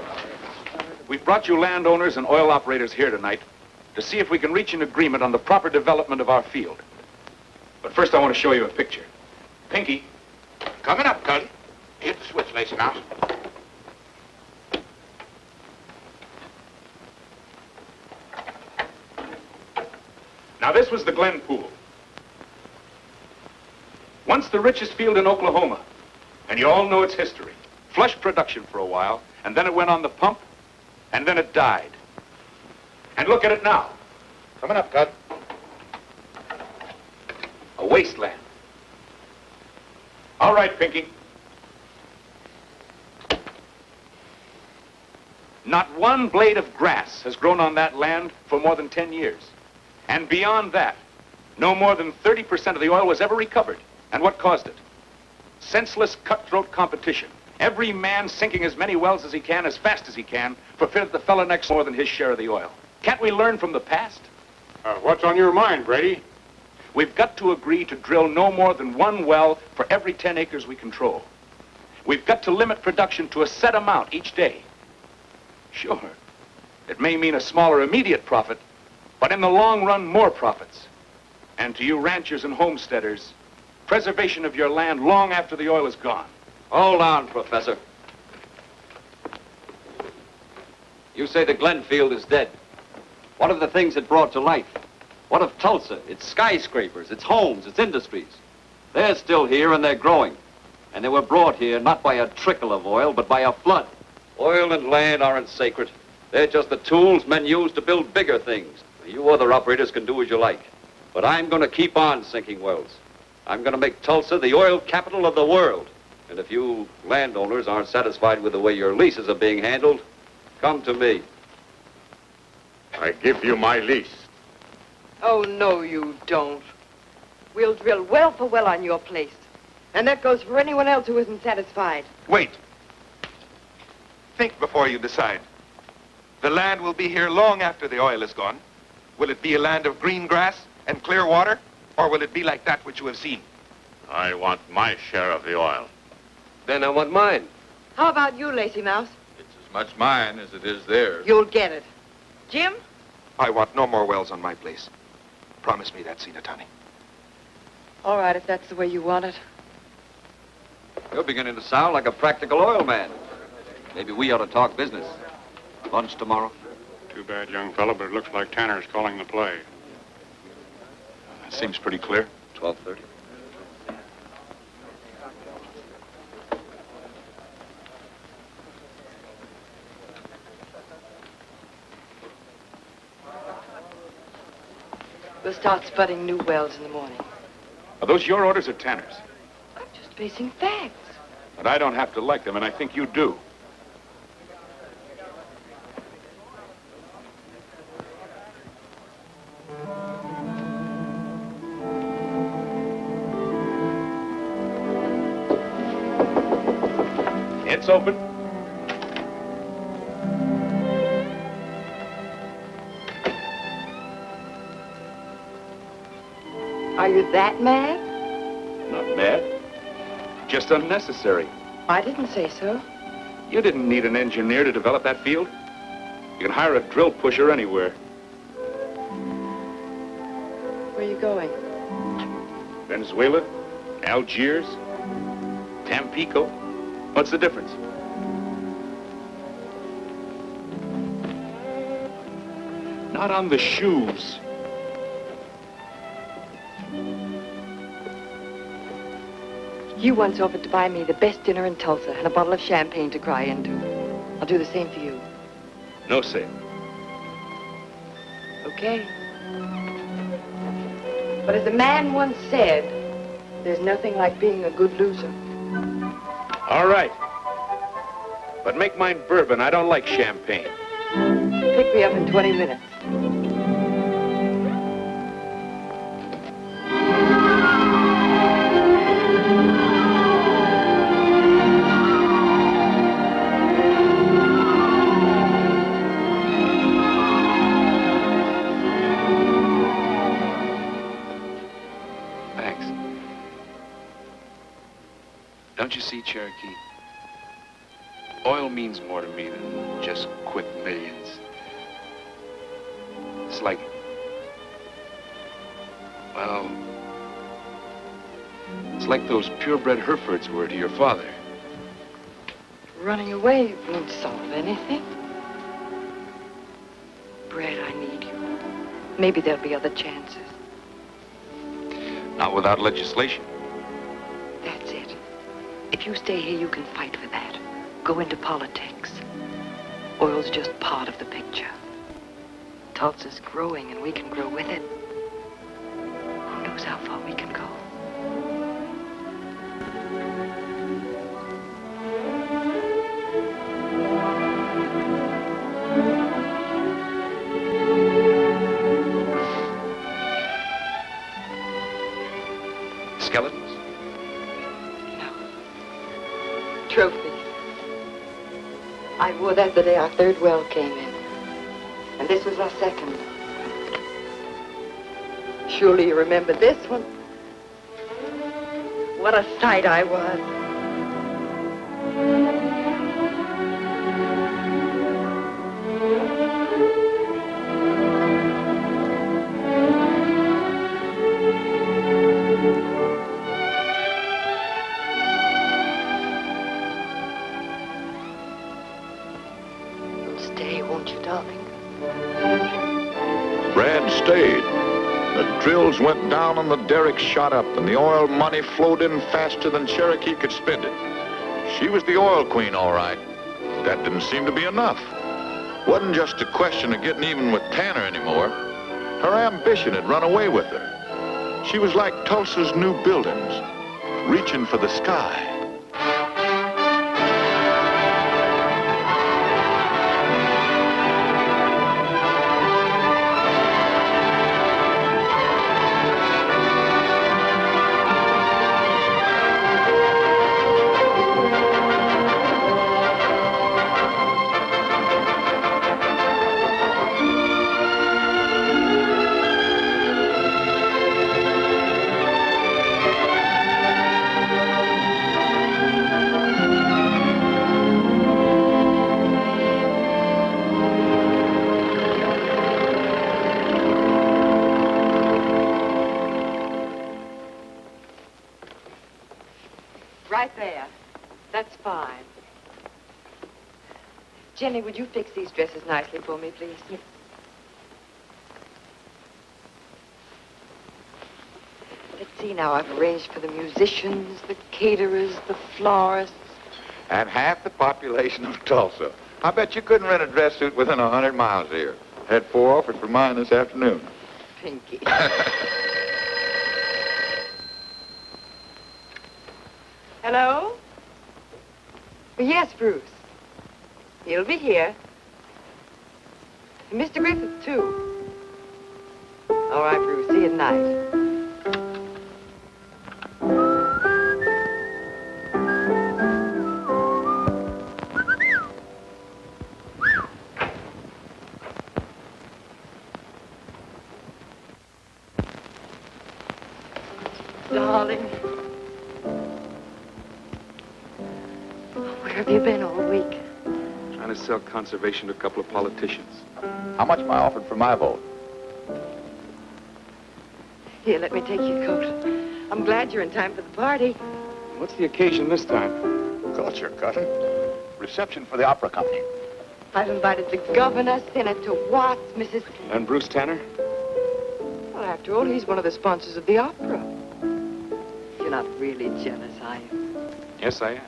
We've brought you landowners and oil operators here tonight to see if we can reach an agreement on the proper development of our field. But first I want to show you a picture. Pinky. Coming up, Cully. Hit the switch, Lacey Mouse. Now, this was the Glen Pool. Once the richest field in Oklahoma, and you all know its history. Flush production for a while, and then it went on the pump, and then it died. And look at it now. Coming up, Cut. A wasteland. All right, Pinky. Not one blade of grass has grown on that land for more than 10 years. And beyond that, no more than 30% of the oil was ever recovered. And what caused it? Senseless, cutthroat competition. Every man sinking as many wells as he can, as fast as he can, for fear that the fellow next more than his share of the oil. Can't we learn from the past? What's on your mind, Brady? We've got to agree to drill no more than one well for every 10 acres we control. We've got to limit production to a set amount each day. Sure, it may mean a smaller immediate profit, but in the long run, more profits. And to you ranchers and homesteaders, preservation of your land long after the oil is gone. Hold on, Professor. You say the Glenfield is dead. What of the things it brought to life? What of Tulsa, its skyscrapers, its homes, its industries? They're still here and they're growing. And they were brought here not by a trickle of oil, but by a flood. Oil and land aren't sacred. They're just the tools men use to build bigger things. You other operators can do as you like. But I'm going to keep on sinking wells. I'm going to make Tulsa the oil capital of the world. And if you landowners aren't satisfied with the way your leases are being handled, come to me. I give you my lease. Oh, no, you don't. We'll drill well for well on your place. And that goes for anyone else who isn't satisfied. Wait. Think before you decide. The land will be here long after the oil is gone. Will it be a land of green grass and clear water, or will it be like that which you have seen? I want my share of the oil. Then I want mine. How about you, Lacey Mouse? It's as much mine as it is theirs. You'll get it. Jim? I want no more wells on my place. Promise me that, Sinatani. All right, if that's the way you want it. You're beginning to sound like a practical oil man. Maybe we ought to talk business. Lunch tomorrow? Too bad, young fellow, but it looks like Tanner's calling the play. That seems pretty clear. 12:30. We'll start spudding new wells in the morning. Are those your orders or Tanner's? I'm just facing facts. But I don't have to like them, and I think you do. It's open. Are you that mad? Not mad. Just unnecessary. I didn't say so. You didn't need an engineer to develop that field. You can hire a drill pusher anywhere. Where are you going? Venezuela, Algiers, Tampico. What's the difference? Not on the shoes. You once offered to buy me the best dinner in Tulsa and a bottle of champagne to cry into. I'll do the same for you. No sale. Okay. But as a man once said, there's nothing like being a good loser. All right. But make mine bourbon. I don't like champagne. Pick me up in 20 minutes. Thanks. Don't you see, Cherokee? Oil means more to me than just quick millions. This like... Well... It's like those purebred Herefords were to your father. Running away won't solve anything. Brad, I need you. Maybe there'll be other chances. Not without legislation. That's it. If you stay here, you can fight for that. Go into politics. Oil's just part of the picture. Tulsa's growing, and we can grow with it. Who knows how far we can go? Skeletons? No. Trophies. I wore that the day our third well came in. And this was our second. Surely you remember this one. What a sight I was. Stay, won't you, darling? Brad stayed. The drills went down and the derricks shot up, and the oil money flowed in faster than Cherokee could spend it. She was the oil queen, all right. That didn't seem to be enough. Wasn't just a question of getting even with Tanner anymore. Her ambition had run away with her. She was like Tulsa's new buildings, reaching for the sky. Right there. That's fine. Jenny, would you fix these dresses nicely for me, please? Yes. Let's see now. I've arranged for the musicians, the caterers, the florists. And half the population of Tulsa. I bet you couldn't rent a dress suit within 100 miles of here. Had 4 offered for mine this afternoon. Pinky. Hello? Yes, Bruce. He'll be here. And Mr. Griffith, too. All right, Bruce. See you tonight. Darling. Where have you been all week? Trying to sell conservation to a couple of politicians. How much am I offered for my vote? Here, let me take your coat. I'm glad you're in time for the party. What's the occasion this time? Culture, cousin. Reception for the opera company. I've invited the governor, Senator Watts, Mrs... And Bruce Tanner? Well, after all, he's one of the sponsors of the opera. You're not really jealous, are you? Yes, I am.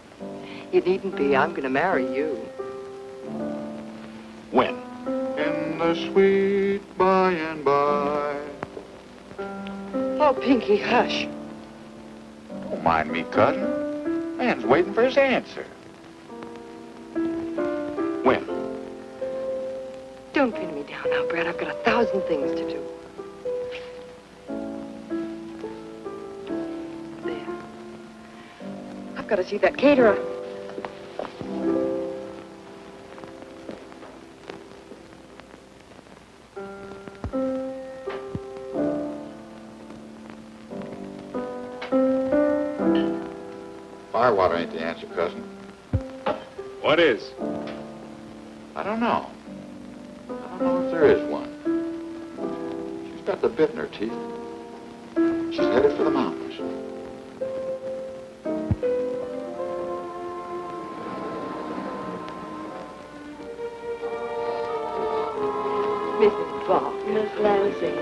You needn't be. I'm going to marry you. When? In the sweet by and by. Oh, Pinky, hush. Don't mind me, cousin. Man's waiting for his answer. When? Don't pin me down now, Brad. I've got 1,000 things to do. There. I've got to see that caterer. Firewater ain't the answer, cousin. What is? I don't know. I don't know if there is one. got the bit in her teeth. She's headed for the mountains. Mrs. Bach. Miss Lansing.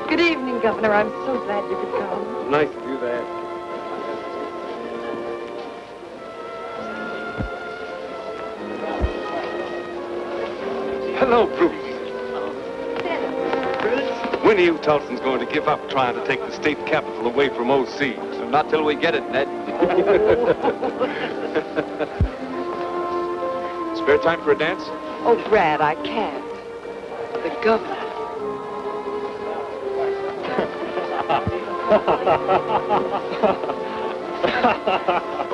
Good evening, Governor. I'm so glad you could come. Nice to do that. Hello, Bruce. When are you Tulson's going to give up trying to take the state capital away from O.C.? Not till we get it, Ned. Spare time for a dance? Oh, Brad, I can't. The governor.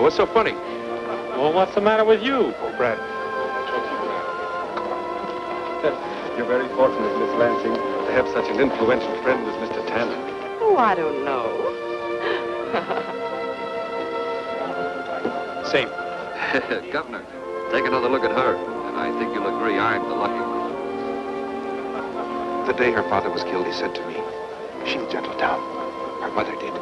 What's so funny? Well, what's the matter with you? Oh, Brad. You're very fortunate, Miss Lansing, to have such an influential friend as Mr. Tanner. Oh, I don't know. Same. Governor, take another look at her, and I think you'll agree I'm the lucky one. The day her father was killed, he said to me, she'll settle down. Her mother did.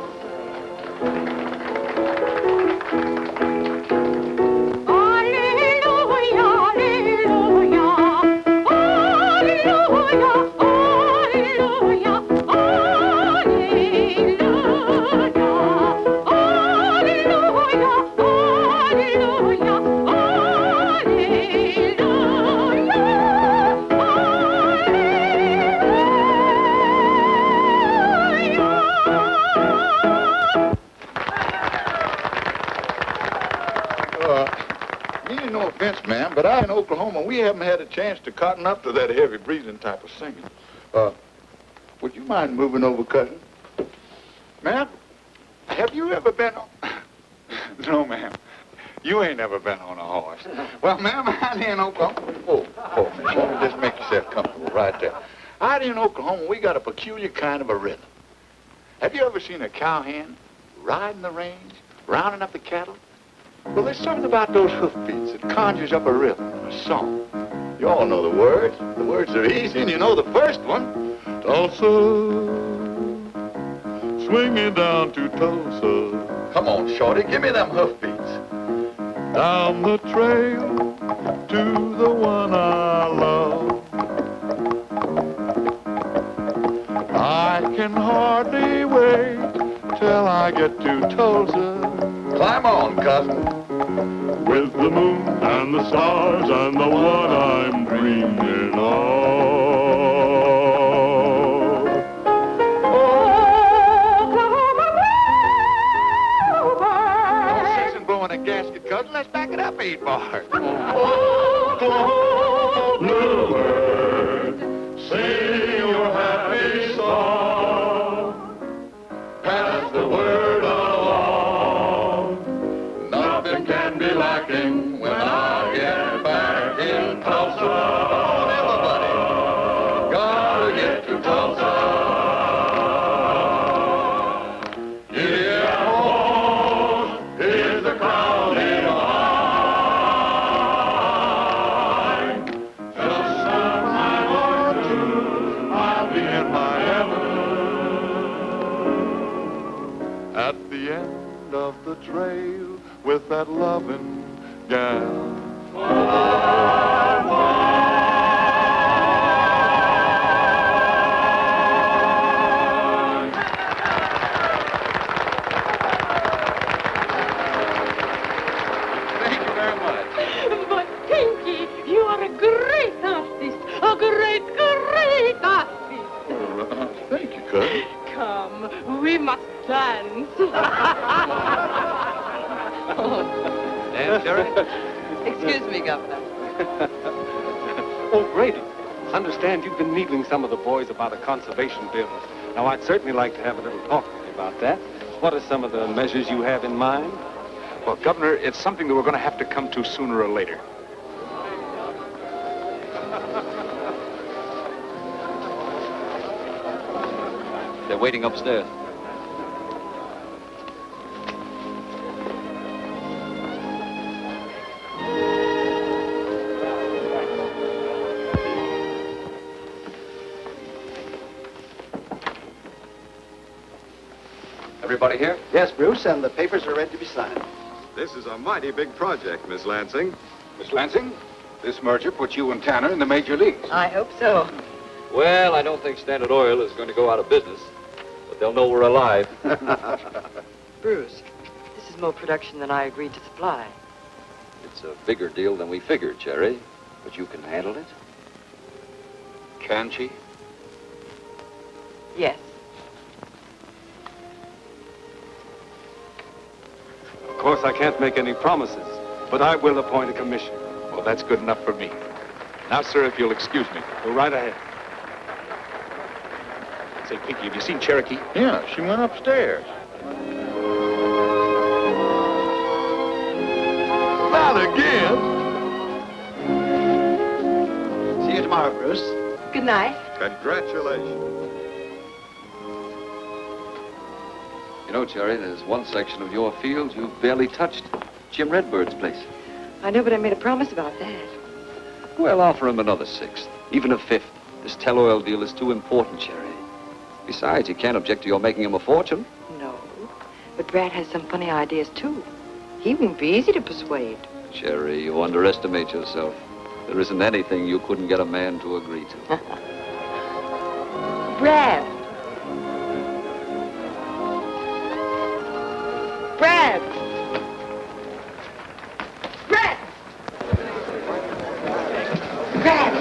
No offense, ma'am, but out in Oklahoma, we haven't had a chance to cotton up to that heavy breathing type of singing. Would you mind moving over, cousin? Ma'am, have you ever been on... No, ma'am. You ain't ever been on a horse. Well, ma'am, out here in Oklahoma... Oh, miss, let me just make yourself comfortable right there. Out here in Oklahoma, we got a peculiar kind of a rhythm. Have you ever seen a cowhand riding the range, rounding up the cattle? Well, there's something about those hoofbeats that conjures up a rhythm, a song. You all know the words. The words are easy, and you know the first one. Tulsa, swinging down to Tulsa. Come on, shorty, give me them hoofbeats. Down the trail to the one I love. I can hardly wait till I get to Tulsa. Climb on, cousin. With the moon and the stars and the one I'm dreaming of. No sense in blowing a gasket, cousin. Let's back it up 8 bars. Oh, bluebird, sing your happy song. Pass the word along. Nothing can be lacking when I get back in Tulsa. Come on, everybody. Gotta get to Tulsa. Yeah, oh, here's the crowd in line. Just some time or two, I'll be in my heaven. At the end of the trail with that loving gal. Thank you very much. But, Pinky, you are a great artist. A great, great artist. Thank you, cousin. Come, we must dance. Dan, Sheriff? Excuse me, Governor. Oh, Brady, understand you've been needling some of the boys about a conservation bill. Now, I'd certainly like to have a little talk with you about that. What are some of the measures you have in mind? Well, Governor, it's something that we're going to have to come to sooner or later. They're waiting upstairs. Everybody here? Yes, Bruce, and the papers are ready to be signed. This is a mighty big project, Miss Lansing. Miss Lansing, this merger puts you and Tanner in the major leagues. I hope so. Well, I don't think Standard Oil is going to go out of business, but they'll know we're alive. Bruce, this is more production than I agreed to supply. It's a bigger deal than we figured, Jerry, but you can handle it. Can she? Yes. Of course, I can't make any promises, but I will appoint a commission. Well, that's good enough for me. Now, sir, if you'll excuse me. Go right ahead. Say, Pinky, have you seen Cherokee? Yeah, she went upstairs. Not again. See you tomorrow, Bruce. Good night. Congratulations. You know, Jerry, there's one section of your field you've barely touched. Jim Redbird's place. I know, but I made a promise about that. Well, offer him another sixth, even a fifth. This Tell-Oil deal is too important, Jerry. Besides, he can't object to your making him a fortune. No, but Brad has some funny ideas, too. He won't be easy to persuade. Jerry, you underestimate yourself. There isn't anything you couldn't get a man to agree to. Brad! Brad! Brad! Brad!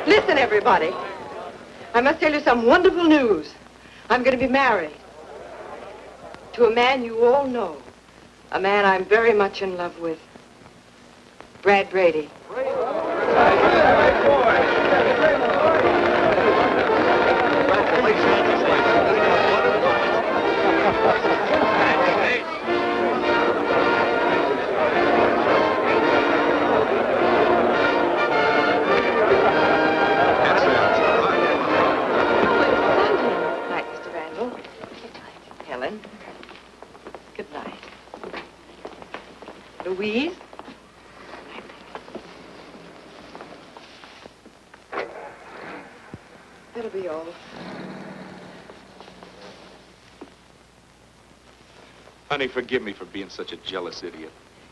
Listen, everybody. I must tell you some wonderful news. I'm going to be married to a man you all know. A man I'm very much in love with. Brad Brady. Night, Mr. Randall. Helen. Good night. Louise. That'll be all. Honey, forgive me for being such a jealous idiot.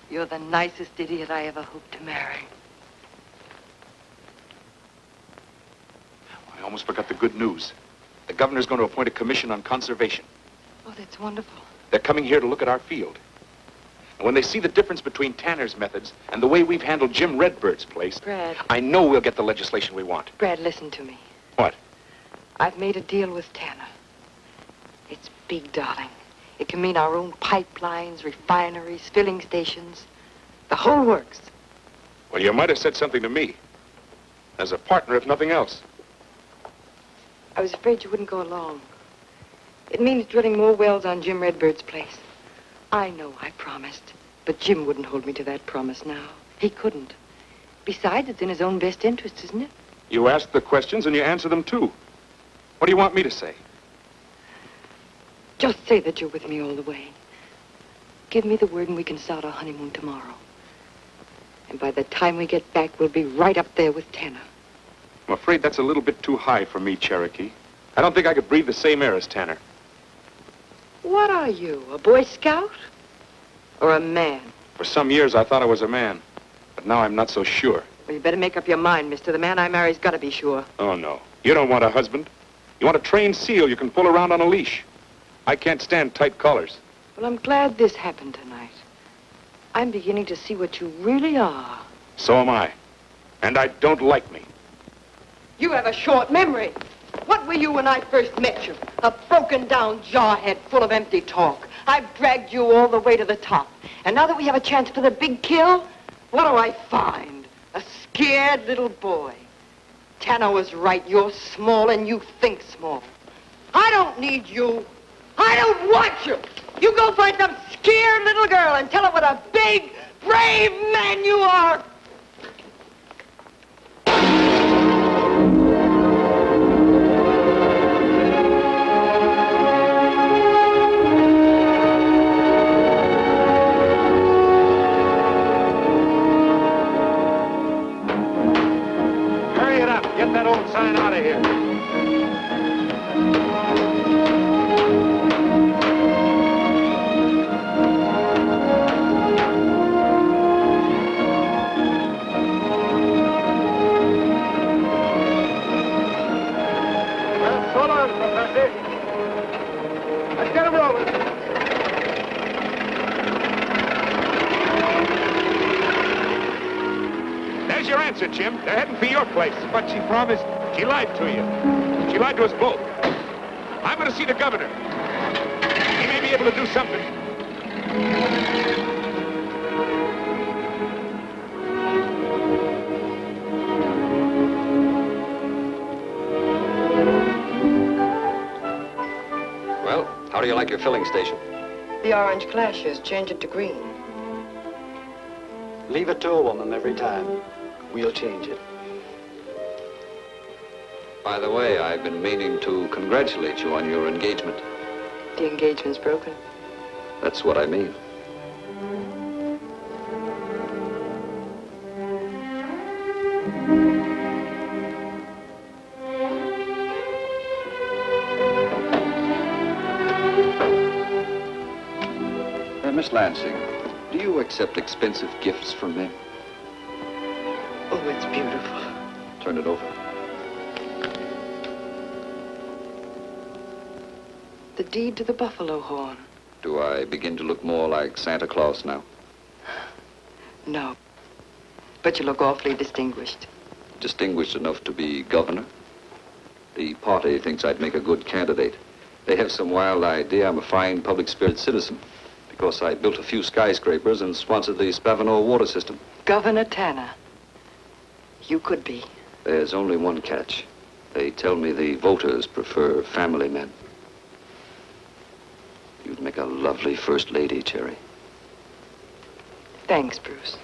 You're the nicest idiot I ever hoped to marry. I almost forgot the good news. The governor's going to appoint a commission on conservation. Oh, that's wonderful. They're coming here to look at our field. And when they see the difference between Tanner's methods and the way we've handled Jim Redbird's place, Brad. I know we'll get the legislation we want. Brad, listen to me. What? I've made a deal with Tanner. It's big, darling. It can mean our own pipelines, refineries, filling stations, the whole works. Well, you might have said something to me. As a partner, if nothing else. I was afraid you wouldn't go along. It means drilling more wells on Jim Redbird's place. I know I promised, but Jim wouldn't hold me to that promise now. He couldn't. Besides, it's in his own best interest, isn't it? You ask the questions and you answer them, too. What do you want me to say? Just say that you're with me all the way. Give me the word and we can start our honeymoon tomorrow. And by the time we get back, we'll be right up there with Tanner. I'm afraid that's a little bit too high for me, Cherokee. I don't think I could breathe the same air as Tanner. What are you, a Boy Scout? Or a man? For some years, I thought I was a man. But now I'm not so sure. Well, you better make up your mind, mister. The man I marry's got to be sure. Oh, no. You don't want a husband. You want a trained seal you can pull around on a leash. I can't stand tight collars. Well, I'm glad this happened tonight. I'm beginning to see what you really are. So am I. And I don't like me. You have a short memory. What were you when I first met you? A broken-down jarhead full of empty talk. I've dragged you all the way to the top. And now that we have a chance for the big kill, what do I find? A scared little boy. Tanner was right. You're small and you think small. I don't need you. I don't want you. You go find some scared little girl and tell her what a big, brave man you are. Hurry it up. Get Get that old sign out of here. Well, so long, Professor. Let's get him rolling. There's your answer, Jim. They're heading for your place. But she promised. She lied to you. She lied to us both. I'm going to see the governor. He may be able to do something. Well, how do you like your filling station? The orange clashes. Change it to green. Leave it to a woman every time. We'll change it. By the way, I've been meaning to congratulate you on your engagement. The engagement's broken. That's what I mean. Miss Lansing, do you accept expensive gifts from men? Oh, it's beautiful. Turn it over. The deed to the buffalo horn. Do I begin to look more like Santa Claus now? No. But you look awfully distinguished. Distinguished enough to be governor? The party thinks I'd make a good candidate. They have some wild idea I'm a fine public spirit citizen because I built a few skyscrapers and sponsored the Spavano water system. Governor Tanner. You could be. There's only one catch. They tell me the voters prefer family men. You'd make a lovely first lady, Cherry. Thanks, Bruce.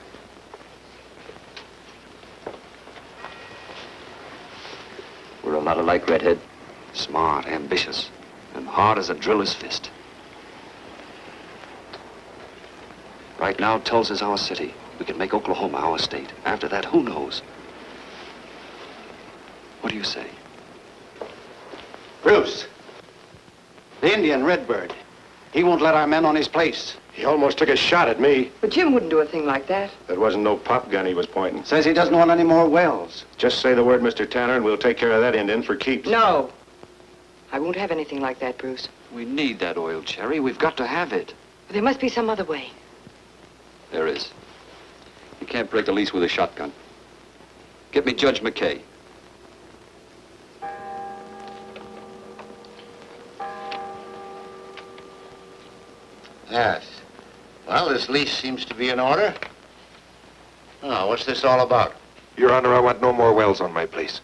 We're a lot alike, Redhead. Smart, ambitious, and hard as a driller's fist. Right now, Tulsa's our city. We can make Oklahoma our state. After that, who knows? What do you say? Bruce, the Indian Redbird. He won't let our men on his place. He almost took a shot at me. But Jim wouldn't do a thing like that. That wasn't no pop gun he was pointing. Says he doesn't want any more wells. Just say the word, Mr. Tanner, and we'll take care of that Indian for keeps. No. I won't have anything like that, Bruce. We need that oil, Cherry. We've got to have it. But there must be some other way. There is. You can't break a lease with a shotgun. Get me Judge McKay. Yes. Well, this lease seems to be in order. Oh, what's this all about? Your Honor, I want no more wells on my place.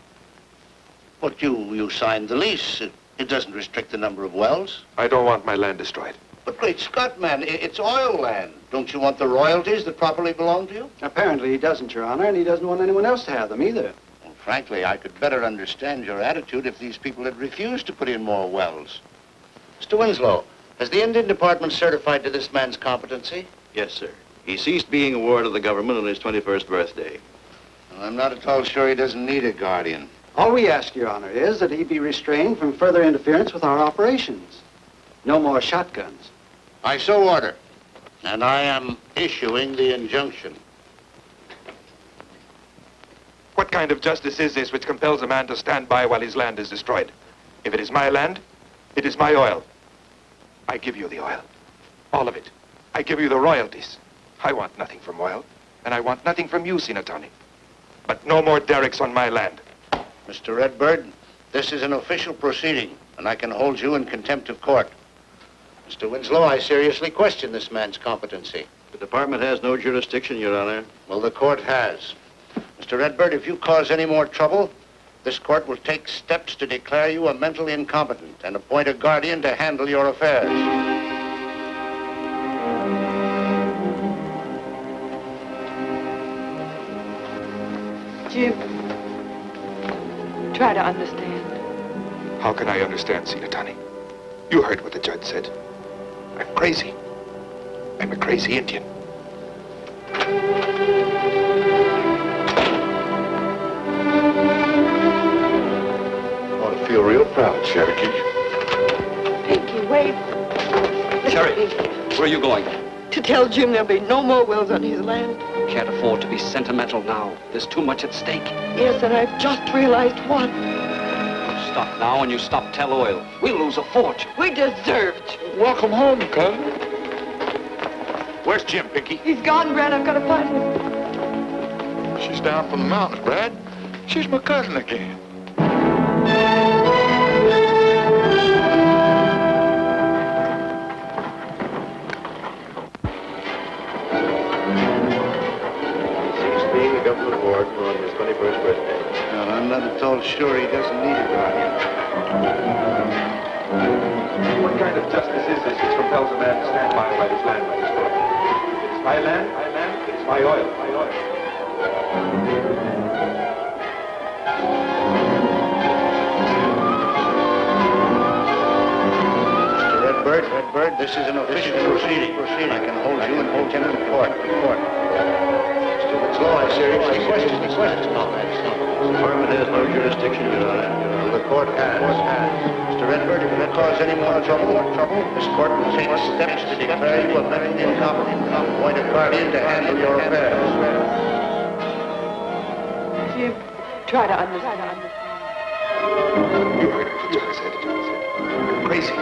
But you signed the lease. It doesn't restrict the number of wells. I don't want my land destroyed. But great Scott, man, it's oil land. Don't you want the royalties that properly belong to you? Apparently he doesn't, Your Honor, and he doesn't want anyone else to have them either. Well, frankly, I could better understand your attitude if these people had refused to put in more wells. Mr. Winslow, has the Indian Department certified to this man's competency? Yes, sir. He ceased being a ward of the government on his 21st birthday. Well, I'm not at all sure he doesn't need a guardian. All we ask, Your Honor, is that he be restrained from further interference with our operations. No more shotguns. I so order, and I am issuing the injunction. What kind of justice is this which compels a man to stand by while his land is destroyed? If it is my land, it is my oil. I give you the oil. All of it. I give you the royalties. I want nothing from oil, and I want nothing from you, Sinatani. But no more derricks on my land. Mr. Redbird, this is an official proceeding, and I can hold you in contempt of court. Mr. Winslow, I seriously question this man's competency. The department has no jurisdiction, Your Honor. Well, the court has. Mr. Redbird, if you cause any more trouble, this court will take steps to declare you a mentally incompetent and appoint a guardian to handle your affairs. Jim, try to understand. How can I understand, Sinatani? You heard what the judge said. I'm crazy. I'm a crazy Indian. about, Cherokee? Pinky, wait. Sherry, where are you going? To tell Jim there'll be no more wells on his land. Can't afford to be sentimental now. There's too much at stake. Yes, and I've just realized what. You stop now and you stop Tell Oil. We'll lose a fortune. We deserve to. Welcome home, cousin. Where's Jim, Pinky? He's gone, Brad. I've got to find him. She's down from the mountains, Brad. She's my cousin again. Being the government board on his 21st birthday. Well, I'm not at all sure he doesn't need a guardian. What kind of justice is this which compels a man to stand by and let his land be destroyed? It is my land, it is my oil, Mr. Redbird, this is an official proceeding. I can hold you in contempt of court. It's law, I seriously question. Affirmative, no jurisdiction, Your Honor. The court has. Mr. Redbird, if you cause any more trouble, this court will take steps to declare you a mentally incompetent, appoint a guardian to handle your affairs. Jim, try to understand. You heard what I said. Crazy,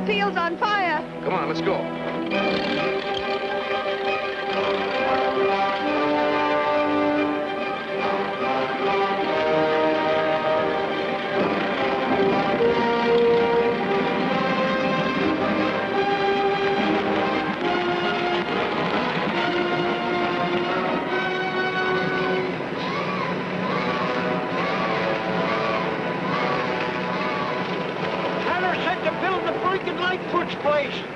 field's on fire. Come on, let's go.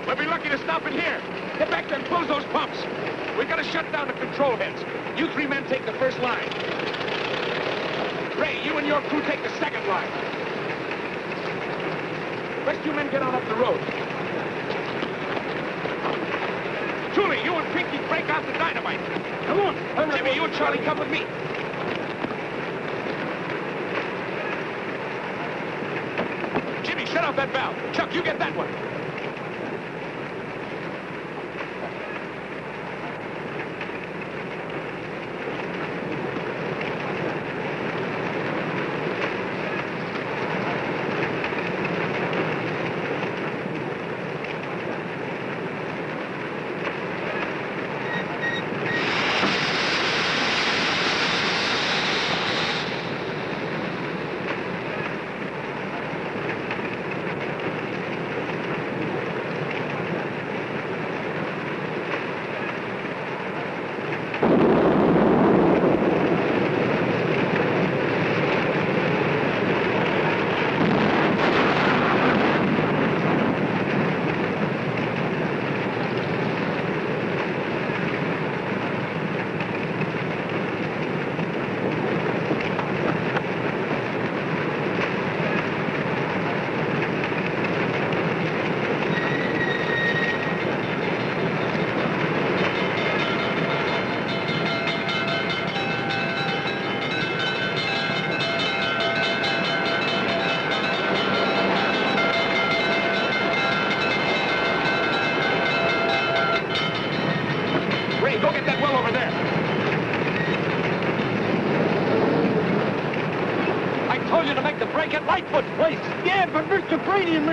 We'll be lucky to stop it here. Get back there and close those pumps. We've got to shut down the control heads. You three men take the first line. Ray, you and your crew take the second line. Rest you men get on up the road. Julie, you and Pinky break out the dynamite. Come on. Jimmy, you and Charlie come with me. Jimmy, shut off that valve. Chuck, you get that one.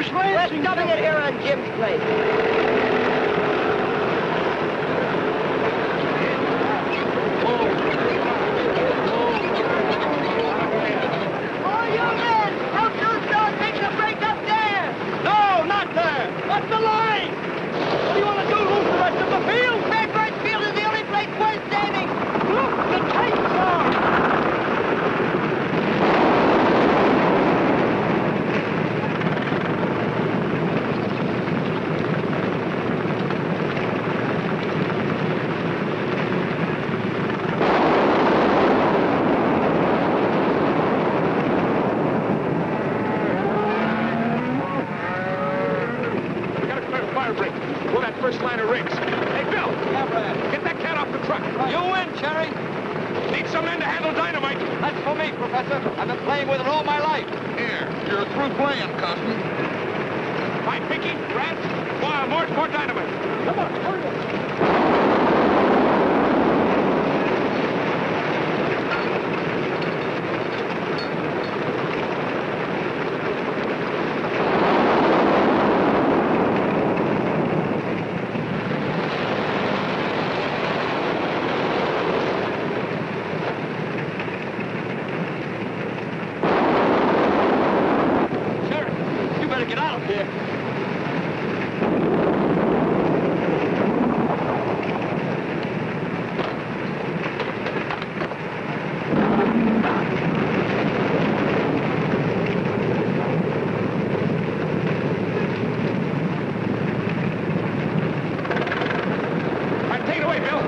Miss Lansing. We're stopping it here on Jim's place. All you men, don't you start taking a break up there! No, not there. That's the line. What do you want to do? Lose the rest of the field? Redbird Field is the only place worth saving. Look, the tanks are. We got a clear fire break. Pull that first line of rigs. Hey, Bill. Yeah, Brad. Get that cat off the truck. You win, Cherry. Need some men to handle dynamite. That's for me, Professor. I've been playing with it all my life. Here, you're through playing, Custom. Hi, Pinky, Brad. Wow, more dynamite. Come on, hurry up. Cherry, you better get out of here. All right, take it away, Bill.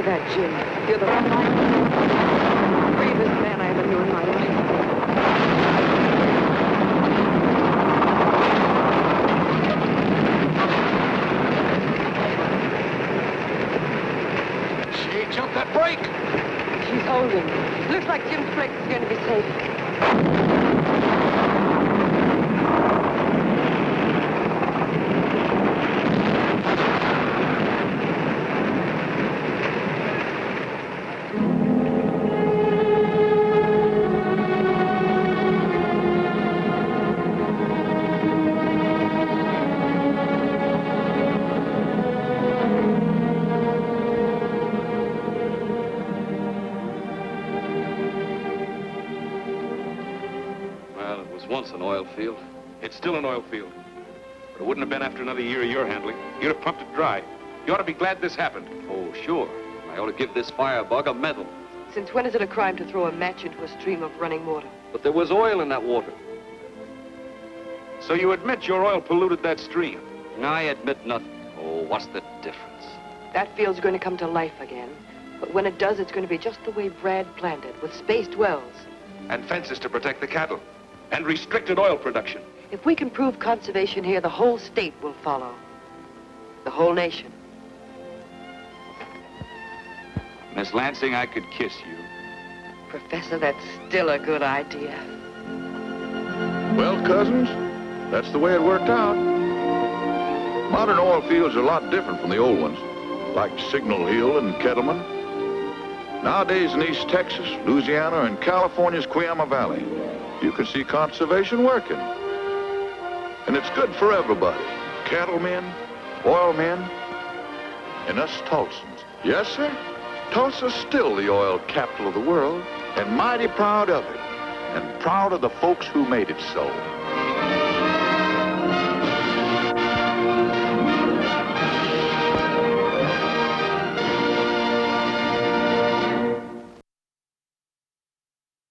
that, Jim. You're the bravest man I ever knew in my life. She ain't jumped that brake. She's holding. Looks like Jim's brake is going to be safe. Once an oil field. It's still an oil field. But it wouldn't have been after another year of your handling. You'd have pumped it dry. You ought to be glad this happened. Oh, sure. I ought to give this firebug a medal. Since when is it a crime to throw a match into a stream of running water? But there was oil in that water. So you admit your oil polluted that stream? I admit nothing. Oh, what's the difference? That field's going to come to life again. But when it does, it's going to be just the way Brad planned it, with spaced wells. And fences to protect the cattle. And restricted oil production. If we can prove conservation here, the whole state will follow. The whole nation. Miss Lansing, I could kiss you. Professor, that's still a good idea. Well, cousins, that's the way it worked out. Modern oil fields are a lot different from the old ones, like Signal Hill and Kettleman. Nowadays in East Texas, Louisiana, and California's Cuyama Valley, you can see conservation working. And it's good for everybody. Cattlemen, oil men, and us Tulsans. Yes, sir. Tulsa's still the oil capital of the world, and mighty proud of it. And proud of the folks who made it so.